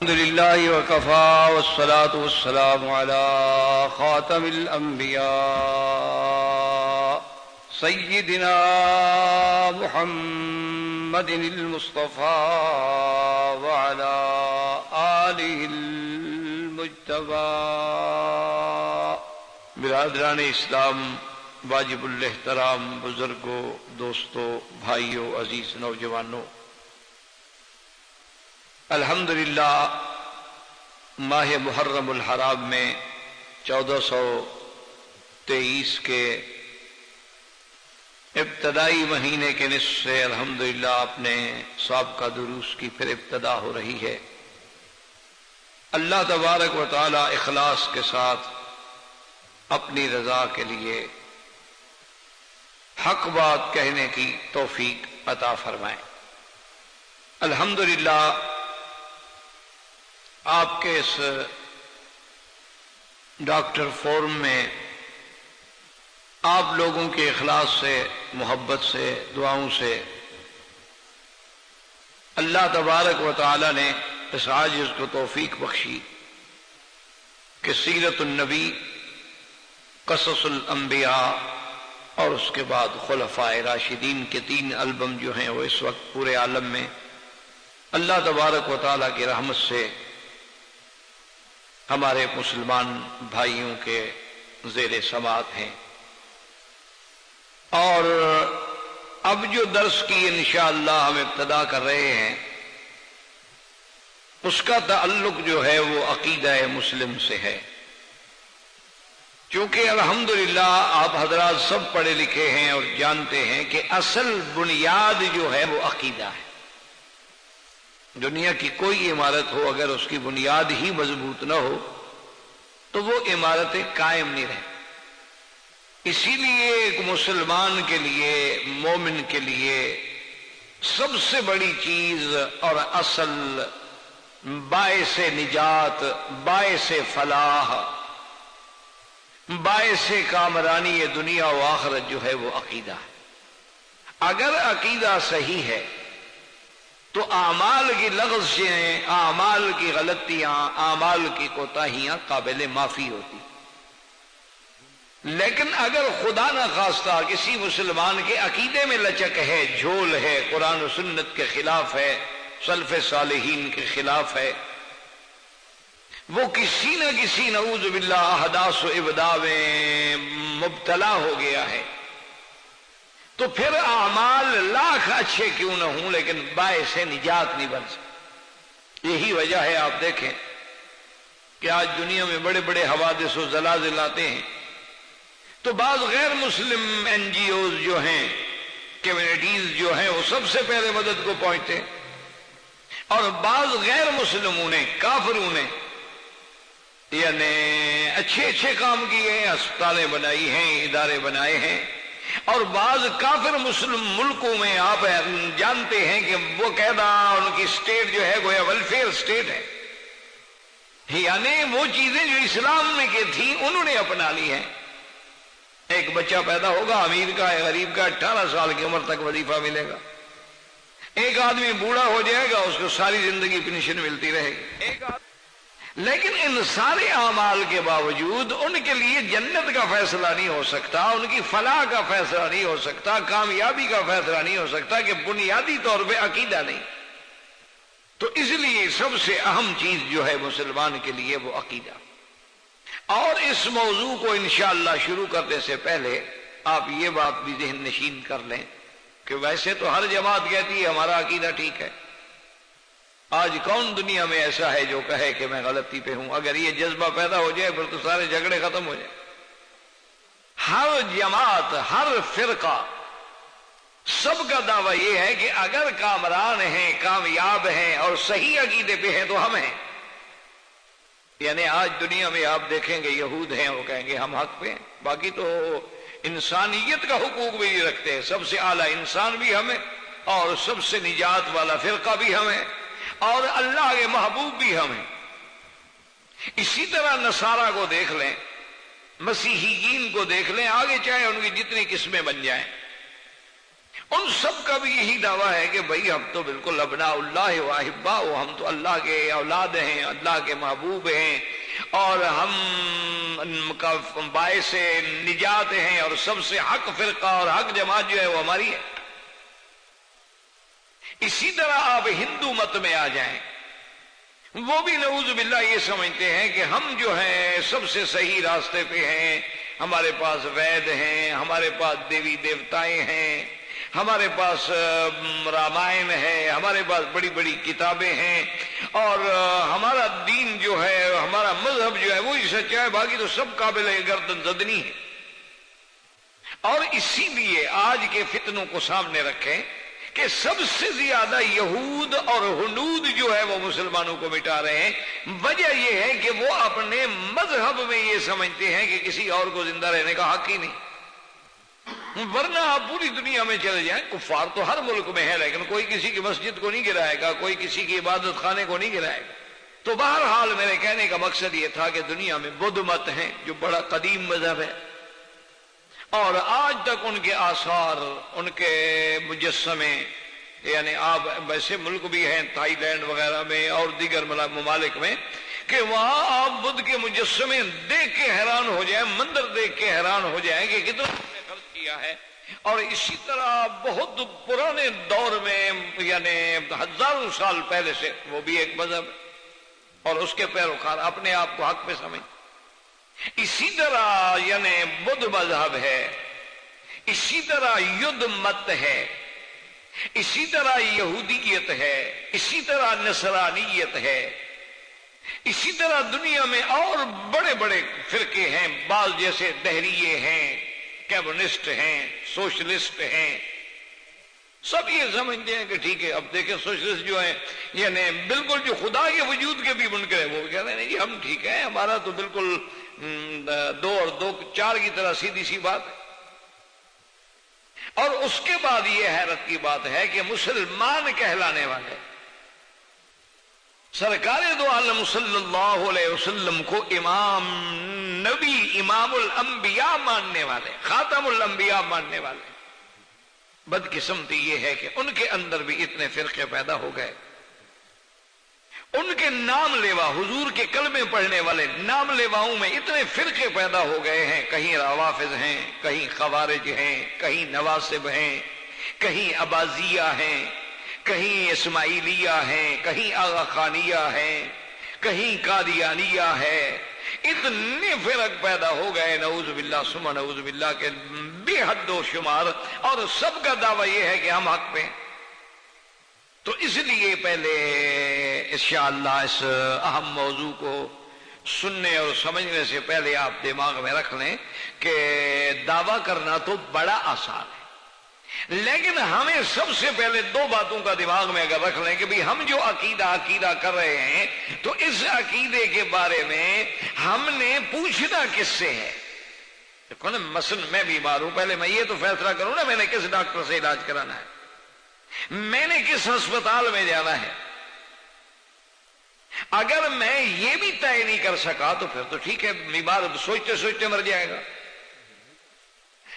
الحمد لله وكفى والصلاة والسلام على خاتم الأنبياء سيدنا محمد المصطفى وعلى آله المجتبى. برادران اسلام، واجب الاحترام بزرگوں، دوستوں، بھائیوں، عزیز نوجوانوں، الحمدللہ ماہ محرم الحرام میں 1423 کے ابتدائی مہینے کے نصف سے الحمدللہ اپنے سابقہ دروس کی پھر ابتدا ہو رہی ہے. اللہ تبارک و تعالی اخلاص کے ساتھ اپنی رضا کے لیے حق بات کہنے کی توفیق عطا فرمائیں. الحمدللہ آپ کے اس ڈاکٹر فورم میں آپ لوگوں کے اخلاص سے، محبت سے، دعاؤں سے اللہ تبارک و تعالی نے اس عاجز کو توفیق بخشی کہ سیرت النبی، قصص الانبیاء اور اس کے بعد خلفائے راشدین کے 3 البم جو ہیں وہ اس وقت پورے عالم میں اللہ تبارک و تعالی کی رحمت سے ہمارے مسلمان بھائیوں کے زیر سماعت ہیں. اور اب جو درس کی انشاءاللہ ہم ابتدا کر رہے ہیں اس کا تعلق جو ہے وہ عقیدہ مسلم سے ہے. چونکہ الحمدللہ آپ حضرات سب پڑھے لکھے ہیں اور جانتے ہیں کہ اصل بنیاد جو ہے وہ عقیدہ ہے. دنیا کی کوئی عمارت ہو، اگر اس کی بنیاد ہی مضبوط نہ ہو تو وہ عمارتیں قائم نہیں رہیں. اسی لیے ایک مسلمان کے لیے، مومن کے لیے سب سے بڑی چیز اور اصل باعث نجات، باعث فلاح، باعث کامرانی دنیا و آخرت جو ہے وہ عقیدہ ہے. اگر عقیدہ صحیح ہے تو اعمال کی لغزشیں، اعمال کی غلطیاں، اعمال کی کوتاہیاں قابل معافی ہوتی. لیکن اگر خدا نہ خواستہ کسی مسلمان کے عقیدے میں لچک ہے، جھول ہے، قرآن و سنت کے خلاف ہے، سلف صالحین کے خلاف ہے، وہ کسی نہ کسی نعوذ باللہ احداث و ابداع میں مبتلا ہو گیا ہے، تو پھر اعمال لاکھ اچھے کیوں نہ ہوں لیکن باعث نجات نہیں بن سکتے. یہی وجہ ہے آپ دیکھیں کہ آج دنیا میں بڑے بڑے حوادث و زلازل آتے ہیں تو بعض غیر مسلم NGOs جو ہیں، کمیونٹیز جو ہیں، وہ سب سے پہلے مدد کو پہنچتے ہیں، اور بعض غیر مسلموں نے، کافروں نے یعنی اچھے اچھے کام کیے ہیں، ہسپتالیں بنائی ہیں، ادارے بنائے ہیں. اور بعض کافر مسلم ملکوں میں آپ جانتے ہیں کہ وہ قاعدہ ان کی سٹیٹ جو ہے گویا ویلفیئر سٹیٹ ہے، یعنی وہ چیزیں جو اسلام میں کی تھیں انہوں نے اپنا لی ہیں. ایک بچہ پیدا ہوگا امیر کا ہے، غریب کا، 18 سال کی عمر تک وظیفہ ملے گا. ایک آدمی بوڑھا ہو جائے گا، اس کو ساری زندگی پینشن ملتی رہے گی. لیکن ان سارے اعمال کے باوجود ان کے لیے جنت کا فیصلہ نہیں ہو سکتا، ان کی فلاح کا فیصلہ نہیں ہو سکتا، کامیابی کا فیصلہ نہیں ہو سکتا کہ بنیادی طور پہ عقیدہ نہیں. تو اس لیے سب سے اہم چیز جو ہے مسلمان کے لیے وہ عقیدہ. اور اس موضوع کو انشاءاللہ شروع کرنے سے پہلے آپ یہ بات بھی ذہن نشین کر لیں کہ ویسے تو ہر جماعت کہتی ہے ہمارا عقیدہ ٹھیک ہے. آج کون دنیا میں ایسا ہے جو کہے کہ میں غلطی پہ ہوں؟ اگر یہ جذبہ پیدا ہو جائے پھر تو سارے جھگڑے ختم ہو جائیں. ہر جماعت، ہر فرقہ، سب کا دعویٰ یہ ہے کہ اگر کامران ہیں، کامیاب ہیں اور صحیح عقیدے پہ ہیں تو ہم ہیں. یعنی آج دنیا میں آپ دیکھیں گے یہود ہیں، وہ کہیں گے ہم حق پہ ہیں، باقی تو انسانیت کا حقوق بھی نہیں رکھتے. سب سے اعلیٰ انسان بھی ہمیں اور سب سے نجات والا فرقہ بھی ہمیں اور اللہ کے محبوب بھی ہمیں. اسی طرح نصارہ کو دیکھ لیں، مسیحیین کو دیکھ لیں، آگے چاہے ان کی جتنی قسمیں بن جائیں، ان سب کا بھی یہی دعویٰ ہے کہ بھئی ہم تو بالکل ابناء اللہ و احباء، ہم تو اللہ کے اولاد ہیں، اللہ کے محبوب ہیں، اور ہم کا باعث نجات ہیں، اور سب سے حق فرقہ اور حق جماعت جو ہے وہ ہماری ہے۔ اسی طرح آپ ہندو مت میں آ جائیں، وہ بھی نعوذ باللہ یہ سمجھتے ہیں کہ ہم جو ہیں سب سے صحیح راستے پہ ہیں، ہمارے پاس وید ہیں، ہمارے پاس دیوی دیوتائیں ہیں، ہمارے پاس رامائن ہے، ہمارے پاس بڑی بڑی کتابیں ہیں، اور ہمارا دین جو ہے، ہمارا مذہب جو ہے وہی سچا ہے، باقی تو سب قابل گردن زدنی ہے۔ اور اسی لیے آج کے فتنوں کو سامنے رکھیں کہ سب سے زیادہ یہود اور ہنود جو ہے وہ مسلمانوں کو مٹا رہے ہیں۔ وجہ یہ ہے کہ وہ اپنے مذہب میں یہ سمجھتے ہیں کہ کسی اور کو زندہ رہنے کا حق ہی نہیں، ورنہ آپ پوری دنیا میں چلے جائیں، کفار تو ہر ملک میں ہے، لیکن کوئی کسی کی مسجد کو نہیں گرائے گا، کوئی کسی کی عبادت خانے کو نہیں گرائے گا۔ تو بہرحال میرے کہنے کا مقصد یہ تھا کہ دنیا میں بدھ مت ہیں جو بڑا قدیم مذہب ہے، اور آج تک ان کے آثار، ان کے مجسمے، یعنی آپ ویسے ملک بھی ہیں تھائی لینڈ وغیرہ میں اور دیگر ممالک میں کہ وہاں آپ بدھ کے مجسمے دیکھ کے حیران ہو جائیں، مندر دیکھ کے حیران ہو جائیں کہ کتنا خرچ کیا ہے۔ اور اسی طرح بہت پرانے دور میں، یعنی ہزاروں سال پہلے سے وہ بھی ایک مذہب اور اس کے پیروکار اپنے آپ کو حق پہ سمجھ۔ اسی طرح یعنی بدھ مذہب ہے، اسی طرح یدھ مت ہے، اسی طرح یہودیت ہے، اسی طرح نصرانیت ہے، اسی طرح دنیا میں اور بڑے بڑے فرقے ہیں، بعض جیسے دہریے ہیں، کمیونسٹ ہیں، سوشلسٹ ہیں۔ سب یہ سمجھتے ہیں کہ ٹھیک ہے، اب دیکھیں سوشلسٹ جو ہیں یعنی بالکل جو خدا کے وجود کے بھی منکر ہے، وہ کہتے ہیں نہیں جی ہم ٹھیک ہے، ہمارا تو بالکل 2 اور 2 4 کی طرح سیدھی سی بات ہے۔ اور اس کے بعد یہ حیرت کی بات ہے کہ مسلمان کہلانے والے سرکار دو عالم صلی اللہ علیہ وسلم کو امام نبی، امام الانبیاء ماننے والے، خاتم الانبیاء ماننے والے، بدقسمتی یہ ہے کہ ان کے اندر بھی اتنے فرقے پیدا ہو گئے۔ ان کے نام لیوا، حضور کے کلمے پڑھنے والے نام لیواؤں میں اتنے فرقے پیدا ہو گئے ہیں، کہیں روافض ہیں، کہیں خوارج ہیں، کہیں نواسب ہیں، کہیں عباضیہ ہیں، کہیں اسماعیلیہ ہیں، کہیں آغا خانیہ ہیں، کہیں قادیانیہ ہے۔ اتنے فرق پیدا ہو گئے، نعوذ باللہ ثم نعوذ باللہ، کے بے حد و شمار، اور سب کا دعویٰ یہ ہے کہ ہم حق پہ ہیں۔ تو اس لیے پہلے انشاءاللہ اس اہم موضوع کو سننے اور سمجھنے سے پہلے آپ دماغ میں رکھ لیں کہ دعویٰ کرنا تو بڑا آسان ہے، لیکن ہمیں سب سے پہلے 2 باتوں کا دماغ میں اگر رکھ لیں کہ بھی ہم جو عقیدہ کر رہے ہیں تو اس عقیدے کے بارے میں ہم نے پوچھنا کس سے ہے۔ دیکھو نا، مثلا میں بیمار ہوں، پہلے میں یہ تو فیصلہ کروں نا میں نے کس ڈاکٹر سے علاج کرانا ہے، میں نے کس ہسپتال میں جانا ہے۔ اگر میں یہ بھی طے نہیں کر سکا تو پھر تو ٹھیک ہے، بیمار سوچتے سوچتے مر جائے گا،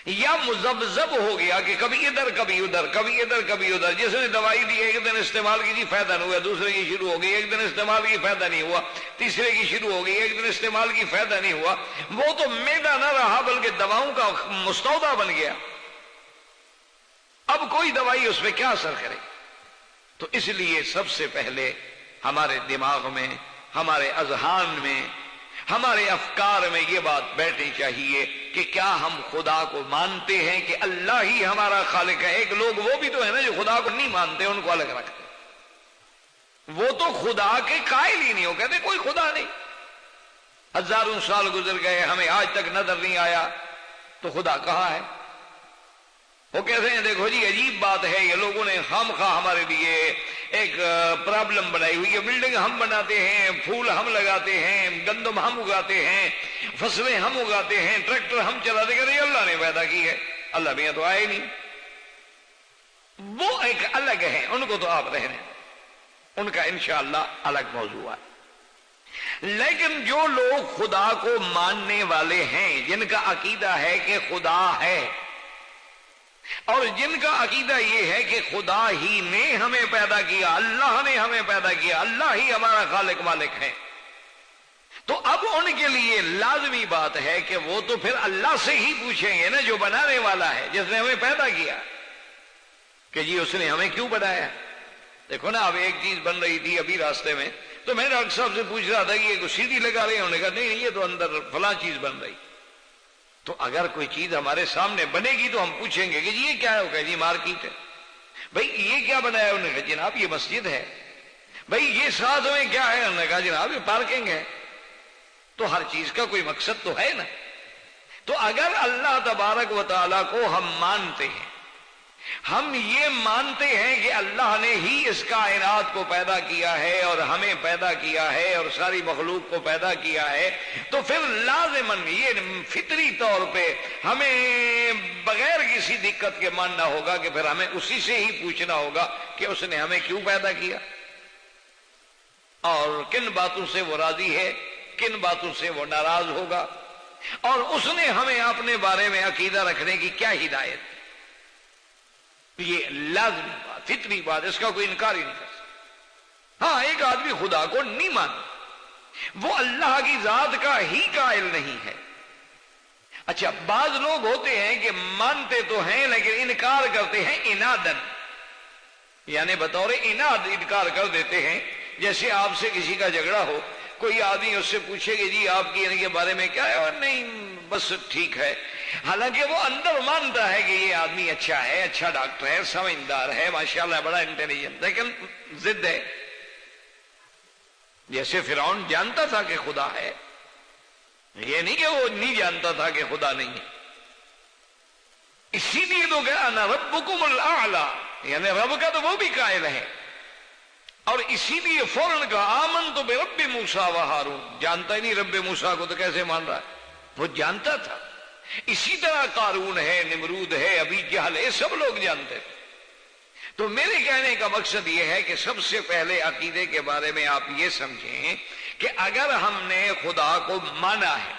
یا مذبذب ہو گیا کہ کبھی ادھر کبھی ادھر، کبھی ادھر کبھی ادھر۔ جس نے دوائی دی ایک دن استعمال کی جی فائدہ نہیں ہوا، دوسرے کی شروع ہو گئی، ایک دن استعمال کی فائدہ نہیں ہوا، تیسرے کی شروع ہو گئی، ایک دن استعمال کی فائدہ نہیں ہوا، وہ تو میدا نہ رہا بلکہ دواؤں کا مستودع بن گیا۔ اب کوئی دوائی اس پہ کیا اثر کرے؟ تو اس لیے سب سے پہلے ہمارے دماغ میں، ہمارے اذہان میں، ہمارے افکار میں یہ بات بیٹھنی چاہیے کہ کیا ہم خدا کو مانتے ہیں کہ اللہ ہی ہمارا خالق ہے۔ ایک لوگ وہ بھی تو ہے نا جو خدا کو نہیں مانتے، ان کو الگ رکھتے، وہ تو خدا کے قائل ہی نہیں ہو، کہتے کوئی خدا نہیں۔ ہزاروں سال گزر گئے، ہمیں آج تک نظر نہیں آیا، تو خدا کہاں ہے؟ وہ کہتے ہیں دیکھو جی عجیب بات ہے، یہ لوگوں نے خواہ ہمارے لیے ایک پرابلم بنائی ہوئی ہے، بلڈنگ ہم بناتے ہیں، پھول ہم لگاتے ہیں، گندم ہم اگاتے ہیں، فصلیں ہم اگاتے ہیں، ٹریکٹر ہم چلاتے ہیں، اللہ نے پیدا کی ہے، اللہ بھی تو آئے نہیں۔ وہ ایک الگ ہے، ان کو تو آپ رہنے، ان کا انشاءاللہ الگ موضوع ہے۔ لیکن جو لوگ خدا کو ماننے والے ہیں، جن کا عقیدہ ہے کہ خدا ہے، اور جن کا عقیدہ یہ ہے کہ خدا ہی نے ہمیں پیدا کیا، اللہ نے ہمیں پیدا کیا، اللہ ہی ہمارا خالق مالک ہے، تو اب ان کے لیے لازمی بات ہے کہ وہ تو پھر اللہ سے ہی پوچھیں گے نا، جو بنانے والا ہے، جس نے ہمیں پیدا کیا، کہ جی اس نے ہمیں کیوں بنایا۔ دیکھو نا، اب ایک چیز بن رہی تھی ابھی راستے میں، تو میں ڈاکٹر صاحب سے پوچھ رہا تھا کہ یہ سی ڈی لگا رہے ہیں، انہوں نے کہا نہیں یہ تو اندر فلاں چیز بن رہی۔ تو اگر کوئی چیز ہمارے سامنے بنے گی تو ہم پوچھیں گے کہ جی یہ کیا ہے، ہوگا جی مارکیٹ ہے۔ بھائی یہ کیا بنایا؟ انہوں نے کہا جناب یہ مسجد ہے۔ بھائی یہ ساتھ میں کیا ہے؟ انہوں نے کہا جناب یہ پارکنگ ہے۔ تو ہر چیز کا کوئی مقصد تو ہے نا۔ تو اگر اللہ تبارک و تعالیٰ کو ہم مانتے ہیں، ہم یہ مانتے ہیں کہ اللہ نے ہی اس کائنات کو پیدا کیا ہے اور ہمیں پیدا کیا ہے اور ساری مخلوق کو پیدا کیا ہے، تو پھر لازماً یہ فطری طور پہ ہمیں بغیر کسی دقت کے ماننا ہوگا کہ پھر ہمیں اسی سے ہی پوچھنا ہوگا کہ اس نے ہمیں کیوں پیدا کیا اور کن باتوں سے وہ راضی ہے، کن باتوں سے وہ ناراض ہوگا، اور اس نے ہمیں اپنے بارے میں عقیدہ رکھنے کی کیا ہدایت۔ یہ لازمی بات، فطری بات، اس کا کوئی انکار ہی نہیں کر سکتا۔ ہاں ایک آدمی خدا کو نہیں مانتا، وہ اللہ کی ذات کا ہی قائل نہیں ہے۔ اچھا بعض لوگ ہوتے ہیں کہ مانتے تو ہیں لیکن انکار کرتے ہیں انادن، یعنی بطور اناد انکار کر دیتے ہیں۔ جیسے آپ سے کسی کا جھگڑا ہو، کوئی آدمی اس سے پوچھے کہ جی آپ کی ان کے بارے میں کیا ہے، اور نہیں بس ٹھیک ہے، حالانکہ وہ اندر مانتا ہے کہ یہ آدمی اچھا ہے، اچھا ڈاکٹر ہے، سمجھدار ہے، ماشاءاللہ بڑا انٹیلیجنٹ، لیکن ضد ہے۔ جیسے فرعون جانتا تھا کہ خدا ہے، یہ نہیں کہ وہ نہیں جانتا تھا کہ خدا نہیں ہے، اسی لیے تو کہا انا ربکم الاعلی، یعنی رب کا تو وہ بھی قائل ہے، اور اسی لیے فوراً کہا آمنت برب موسیٰ و ہارون۔ جانتا ہی نہیں رب موسیٰ کو تو کیسے مان رہا ہے؟ وہ جانتا تھا۔ اسی طرح قارون ہے، نمرود ہے، ابی جہل ہے، سب لوگ جانتے تھے۔ تو میرے کہنے کا مقصد یہ ہے کہ سب سے پہلے عقیدے کے بارے میں آپ یہ سمجھیں کہ اگر ہم نے خدا کو مانا ہے،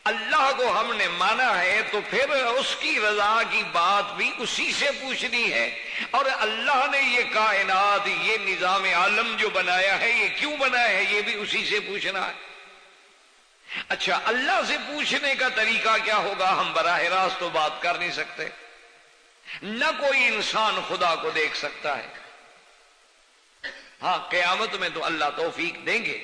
اللہ کو ہم نے مانا ہے، تو پھر اس کی رضا کی بات بھی اسی سے پوچھنی ہے، اور اللہ نے یہ کائنات، یہ نظام عالم جو بنایا ہے، یہ کیوں بنایا ہے، یہ بھی اسی سے پوچھنا ہے۔ اچھا اللہ سے پوچھنے کا طریقہ کیا ہوگا؟ ہم براہ راست تو بات کر نہیں سکتے، نہ کوئی انسان خدا کو دیکھ سکتا ہے۔ ہاں قیامت میں تو اللہ توفیق دیں گے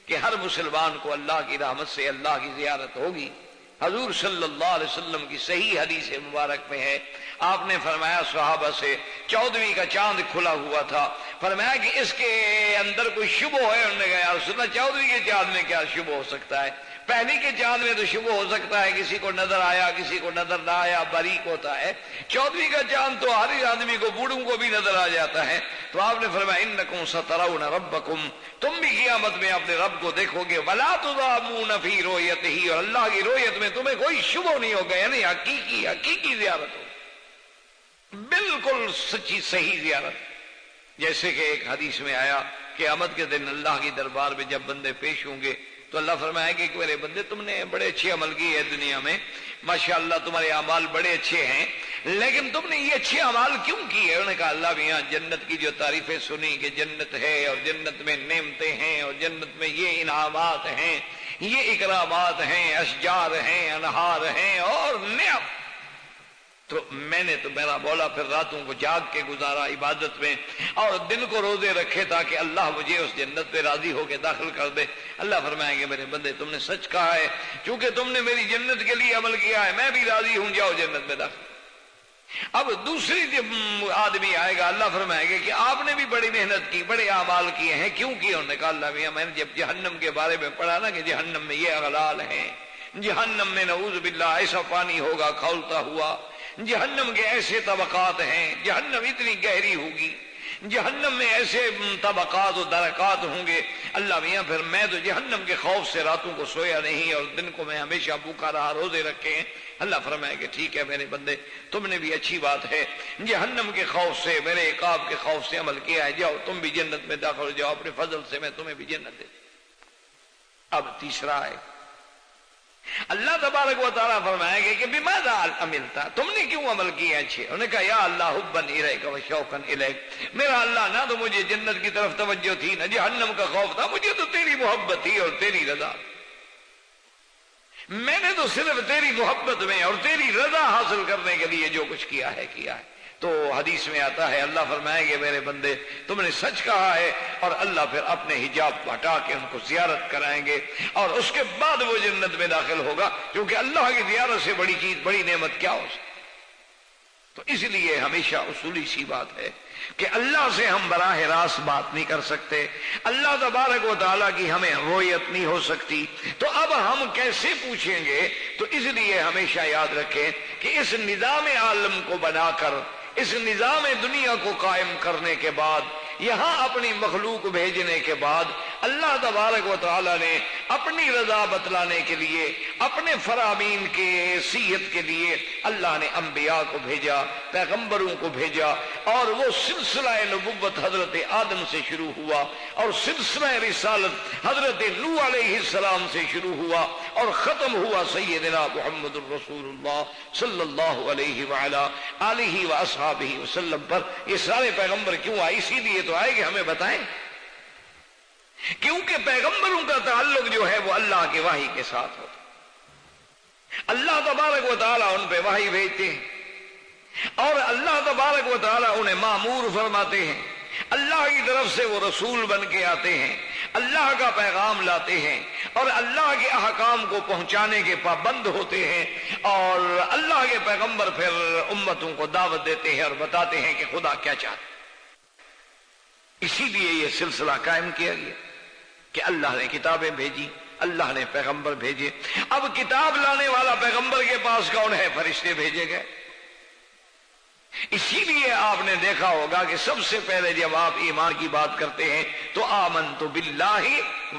کہ ہر مسلمان کو اللہ کی رحمت سے اللہ کی زیارت ہوگی۔ حضور صلی اللہ علیہ وسلم کی صحیح حدیث مبارک میں ہے، آپ نے فرمایا صحابہ سے، 14ویں کا چاند کھلا ہوا تھا، فرمایا کہ اس کے اندر کوئی شبہ ہے؟ انہوں نے کہا یا رسول اللہ 14ویں کے چاند میں کیا شبہ ہو سکتا ہے؟ پہلی کے چاند میں تو شبہ ہو سکتا ہے، کسی کو نظر آیا کسی کو نظر نہ آیا، باریک ہوتا ہے۔ 14ویں کا چاند تو ہر آدمی کو، بوڑھوں کو بھی نظر آ جاتا ہے۔ تو آپ نے فرمایا انکم سترون ربکم، تم بھی قیامت میں اپنے رب کو دیکھو گے، ولا تضامون فی رؤیتہ، اور اللہ کی رؤیت میں تمہیں کوئی شبہ نہیں ہوگا، یعنی حقیقی زیارت ہو، بالکل سچی صحیح زیارت۔ جیسے کہ ایک حدیث میں آیا قیامت کے دن اللہ کی دربار میں جب بندے پیش ہوں گے تو اللہ فرمائے گا کہ میرے بندے تم نے بڑے اچھے عمل کیے ہے دنیا میں، ماشاءاللہ تمہارے اعمال بڑے اچھے ہیں، لیکن تم نے یہ اچھے اعمال کیوں کیے؟ انہوں نے کہا اللہ بھی یہاں جنت کی جو تعریفیں سنی کہ جنت ہے اور جنت میں نعمتیں ہیں اور جنت میں یہ انعامات ہیں، یہ اکرامات ہیں، اشجار ہیں، انہار ہیں اور نعم، تو میں نے تو میرا مولا پھر راتوں کو جاگ کے گزارا عبادت میں، اور دن کو روزے رکھے تاکہ اللہ مجھے اس جنت پہ راضی ہو کے داخل کر دے۔ اللہ فرمائیں گے میرے بندے تم نے سچ کہا ہے، چونکہ تم نے میری جنت کے لیے عمل کیا ہے، میں بھی راضی ہوں، جاؤ جنت میں داخل۔ اب دوسری جب آدمی آئے گا اللہ فرمائے گا کہ آپ نے بھی بڑی محنت کی، بڑے اعمال کیے ہیں، کیوں کیے؟ انہوں نے کہا اللہ میاں میں نے جب جہنم کے بارے میں پڑھا نا کہ جہنم میں یہ اغلال ہیں، جہنم میں نعوذ باللہ ایسا پانی ہوگا کھولتا ہوا، جہنم کے ایسے طبقات ہیں، جہنم اتنی گہری ہوگی، جہنم میں ایسے طبقات و درکات ہوں گے، اللہ میاں پھر میں تو جہنم کے خوف سے راتوں کو سویا نہیں اور دن کو میں ہمیشہ بھوکا رہا، روزے رکھے ہیں۔ اللہ فرمائے کہ ٹھیک ہے میرے بندے تم نے بھی اچھی بات ہے، جہنم کے خوف سے، میرے عقاب کے خوف سے عمل کیا ہے، جاؤ تم بھی جنت میں داخل ہو جاؤ، اپنے فضل سے میں تمہیں بھی جنت دے۔ اب تیسرا ہے اللہ تبارک و تعالیٰ فرمائیں گے کہ بماذا عملتا، تم نے کیوں عمل کیا اچھے؟ انہوں نے کہا یا اللہ حبا الیک و شوقا الیک، میرا اللہ نہ تو مجھے جنت کی طرف توجہ تھی نہ جہنم کا خوف تھا، مجھے تو تیری محبت تھی اور تیری رضا، میں نے تو صرف تیری محبت میں اور تیری رضا حاصل کرنے کے لیے جو کچھ کیا ہے کیا ہے۔ تو حدیث میں آتا ہے اللہ فرمائیں گے میرے بندے تم نے سچ کہا ہے، اور اللہ پھر اپنے حجاب کو ہٹا کے ان کو زیارت کرائیں گے، اور اس کے بعد وہ جنت میں داخل ہوگا، کیونکہ اللہ کی زیارت سے بڑی چیز بڑی نعمت کیا ہو سکتی۔ تو اس لیے ہمیشہ اصولی سی بات ہے کہ اللہ سے ہم براہ راست بات نہیں کر سکتے، اللہ تبارک و تعالیٰ کی ہمیں رؤیت نہیں ہو سکتی، تو اب ہم کیسے پوچھیں گے؟ تو اس لیے ہمیشہ یاد رکھیں کہ اس نظام عالم کو بنا کر، اس نظام دنیا کو قائم کرنے کے بعد، یہاں اپنی مخلوق بھیجنے کے بعد، اللہ تبارک و تعالیٰ نے اپنی رضا بتلانے کے لیے، اپنے فرامین کے حیثیت کے لیے اللہ نے انبیاء کو بھیجا، پیغمبروں کو بھیجا، اور وہ سلسلہ نبوت حضرت آدم سے شروع ہوا، اور سلسلہ رسالت حضرت نوح علیہ السلام سے شروع ہوا، اور ختم ہوا سیدنا محمد الرسول اللہ صلی اللہ علیہ وعلا آلہ واصحابہ وسلم پر۔ یہ سارے پیغمبر کیوں آئے؟ اسی لیے تو آئے کہ ہمیں بتائیں، کیونکہ پیغمبروں کا تعلق جو ہے وہ اللہ کے وحی کے ساتھ ہوتا، اللہ تبارک و تعالیٰ ان پہ وحی بھیجتے ہیں، اور اللہ تبارک و تعالیٰ انہیں مامور فرماتے ہیں، اللہ کی طرف سے وہ رسول بن کے آتے ہیں، اللہ کا پیغام لاتے ہیں، اور اللہ کے احکام کو پہنچانے کے پابند ہوتے ہیں، اور اللہ کے پیغمبر پھر امتوں کو دعوت دیتے ہیں اور بتاتے ہیں کہ خدا کیا چاہتا۔ اسی لیے یہ سلسلہ قائم کیا گیا کہ اللہ نے کتابیں بھیجی، اللہ نے پیغمبر بھیجے۔ اب کتاب لانے والا پیغمبر کے پاس کون ہے؟ فرشتے بھیجے گئے۔ اسی لیے آپ نے دیکھا ہوگا کہ سب سے پہلے جب آپ ایمان کی بات کرتے ہیں تو آمنت باللہ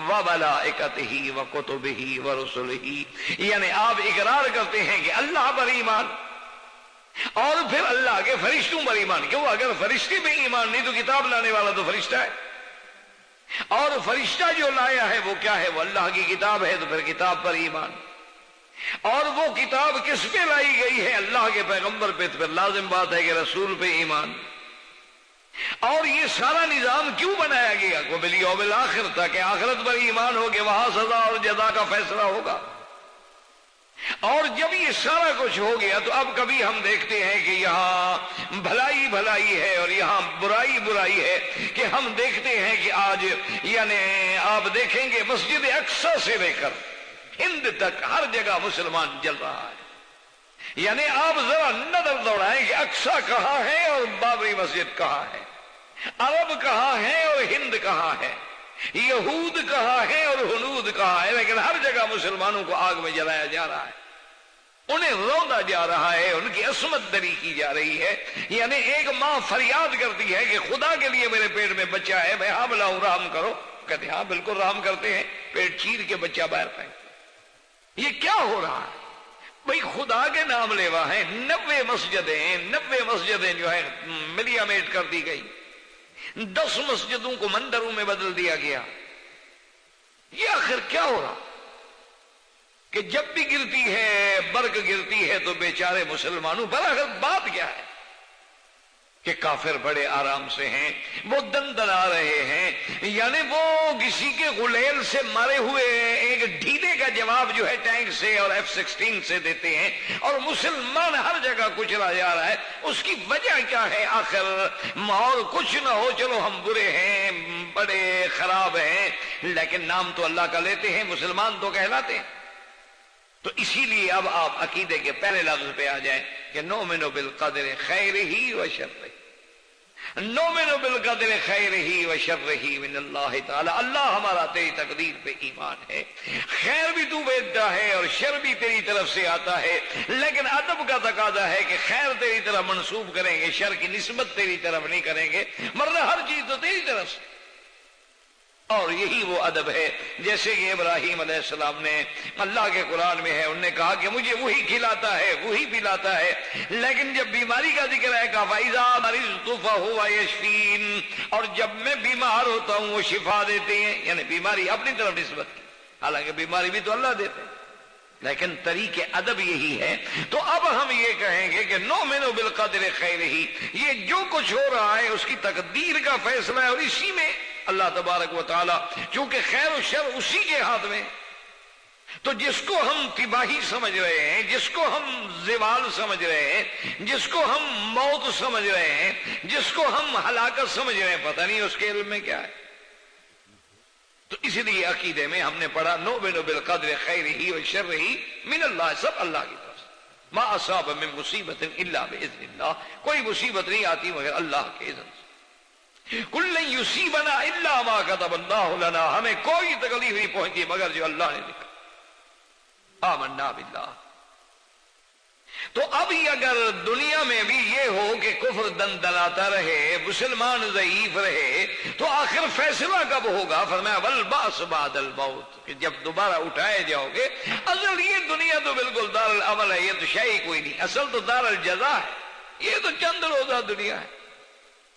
وملائکتہ وکتبہ ورسلہ، یعنی آپ اقرار کرتے ہیں کہ اللہ پر ایمان، اور پھر اللہ کے فرشتوں پر ایمان۔ کیوں؟ اگر فرشتے میں ایمان نہیں تو کتاب لانے والا تو فرشتہ ہے، اور فرشتہ جو لایا ہے وہ کیا ہے؟ وہ اللہ کی کتاب ہے، تو پھر کتاب پر ایمان۔ اور وہ کتاب کس پہ لائی گئی ہے؟ اللہ کے پیغمبر پہ، تو پھر لازم بات ہے کہ رسول پہ ایمان۔ اور یہ سارا نظام کیوں بنایا گیا؟ وبالیوم الآخر، تاکہ آخرت پر ایمان ہو کہ وہاں سزا اور جزا کا فیصلہ ہوگا۔ اور جب یہ سارا کچھ ہو گیا تو اب کبھی ہم دیکھتے ہیں کہ یہاں بھلائی بھلائی ہے اور یہاں برائی برائی ہے، کہ ہم دیکھتے ہیں کہ آج یعنی آپ دیکھیں گے مسجد اقصی سے لے کر ہند تک ہر جگہ مسلمان جل رہا ہے۔ یعنی آپ ذرا نظر دوڑائیں کہ اقصی کہاں ہے اور بابری مسجد کہاں ہے، عرب کہاں ہے اور ہند کہاں ہے، یہود کہاں ہے اور ہنود کہاں ہے، لیکن ہر جگہ مسلمانوں کو آگ میں جلایا جا رہا ہے، انہیں روندا جا رہا ہے، ان کی عصمت دری کی جا رہی ہے۔ یعنی ایک ماں فریاد کرتی ہے کہ خدا کے لیے میرے پیٹ میں بچہ ہے، میں حاملہ ہوں، رحم کرو۔ کہتے ہاں بالکل رحم کرتے ہیں، پیٹ چیر کے بچہ باہر پھینکتے۔ یہ کیا ہو رہا ہے بھئی؟ خدا کے نام لیوا ہیں، 90 مسجدیں جو ہے ملیا میٹ کر دی گئی، 10 مسجدوں کو مندروں میں بدل دیا گیا۔ یہ آخر کیا ہو رہا کہ جب بھی گرتی ہے برق گرتی ہے تو بیچارے مسلمانوں پر آخر بات کیا ہے؟ کہ کافر بڑے آرام سے ہیں، وہ دندنا رہے ہیں، یعنی وہ کسی کے غلیل سے مارے ہوئے ایک ڈھیلے کا جواب جو ہے ٹینک سے اور F-16 سے دیتے ہیں، اور مسلمان ہر جگہ کچلا جا رہا ہے۔ اس کی وجہ کیا ہے آخر؟ اور کچھ نہ ہو، چلو ہم برے ہیں، بڑے خراب ہیں، لیکن نام تو اللہ کا لیتے ہیں، مسلمان تو کہلاتے ہیں۔ تو اسی لیے اب آپ عقیدے کے پہلے لفظ پہ آ جائیں کہ نؤمن بالقدر خیرہ و شرہ، نؤمن بالقدر خیرہ و شرہ من اللہ تعالی، اللہ ہمارا تیری تقدیر پہ ایمان ہے، خیر بھی تو بھیجتا ہے اور شر بھی تیری طرف سے آتا ہے، لیکن ادب کا تقاضا ہے کہ خیر تیری طرف منسوب کریں گے، شر کی نسبت تیری طرف نہیں کریں گے، ورنہ ہر چیز تو تیری طرف سے۔ اور یہی وہ ادب ہے جیسے کہ ابراہیم علیہ السلام نے، اللہ کے قرآن میں ہے، انہوں نے کہا کہ مجھے وہی کھلاتا ہے، وہی پلاتا ہے، لیکن جب بیماری کا ذکر ہے کہا فَإِذَا مَرِضْتُ فَهُوَ يَشْفِينِ، اور جب میں بیمار ہوتا ہوں وہ شفا دیتے ہیں، یعنی بیماری اپنی طرف نسبت کی، حالانکہ بیماری بھی تو اللہ دیتے ہیں، لیکن طریق ادب یہی ہے. تو اب ہم یہ کہیں گے کہ نؤمن بالقدر خیرہ، یہ جو کچھ ہو رہا ہے اس کی تقدیر کا فیصلہ ہے، اور اسی میں اللہ تبارک و تعالی چونکہ خیر و شر اسی کے ہاتھ میں، تو جس کو ہم تباہی سمجھ رہے ہیں، جس کو ہم زوال سمجھ رہے ہیں، جس کو ہم موت سمجھ رہے ہیں، جس کو ہم ہلاکت سمجھ رہے ہیں، پتہ نہیں اس کے علم میں کیا ہے. تو اس لیے عقیدے میں ہم نے پڑھا نؤمن بالقدر خیرہ و شرہ من اللہ، سب اللہ کی طرف سے. ما اصاب من مصیبت الا باذن اللہ، کوئی مصیبت نہیں آتی مگر اللہ کے اذن سے. کل لن یصیبنا الا ما كتب اللہ لنا، ہمیں کوئی تکلیف نہیں پہنچی مگر جو اللہ نے لکھا. آمنا باللہ. تو اب اگر دنیا میں بھی یہ ہو کہ کفر دندلاتا رہے، مسلمان ضعیف رہے، تو آخر فیصلہ کب ہوگا؟ فرمایا والبعث بعد الموت، کہ جب دوبارہ اٹھائے جاؤ گے. اصل یہ دنیا تو بالکل دار العمل ہے، یہ تو شے کوئی نہیں، اصل تو دار الجزا ہے، یہ تو چند روزہ دنیا ہے.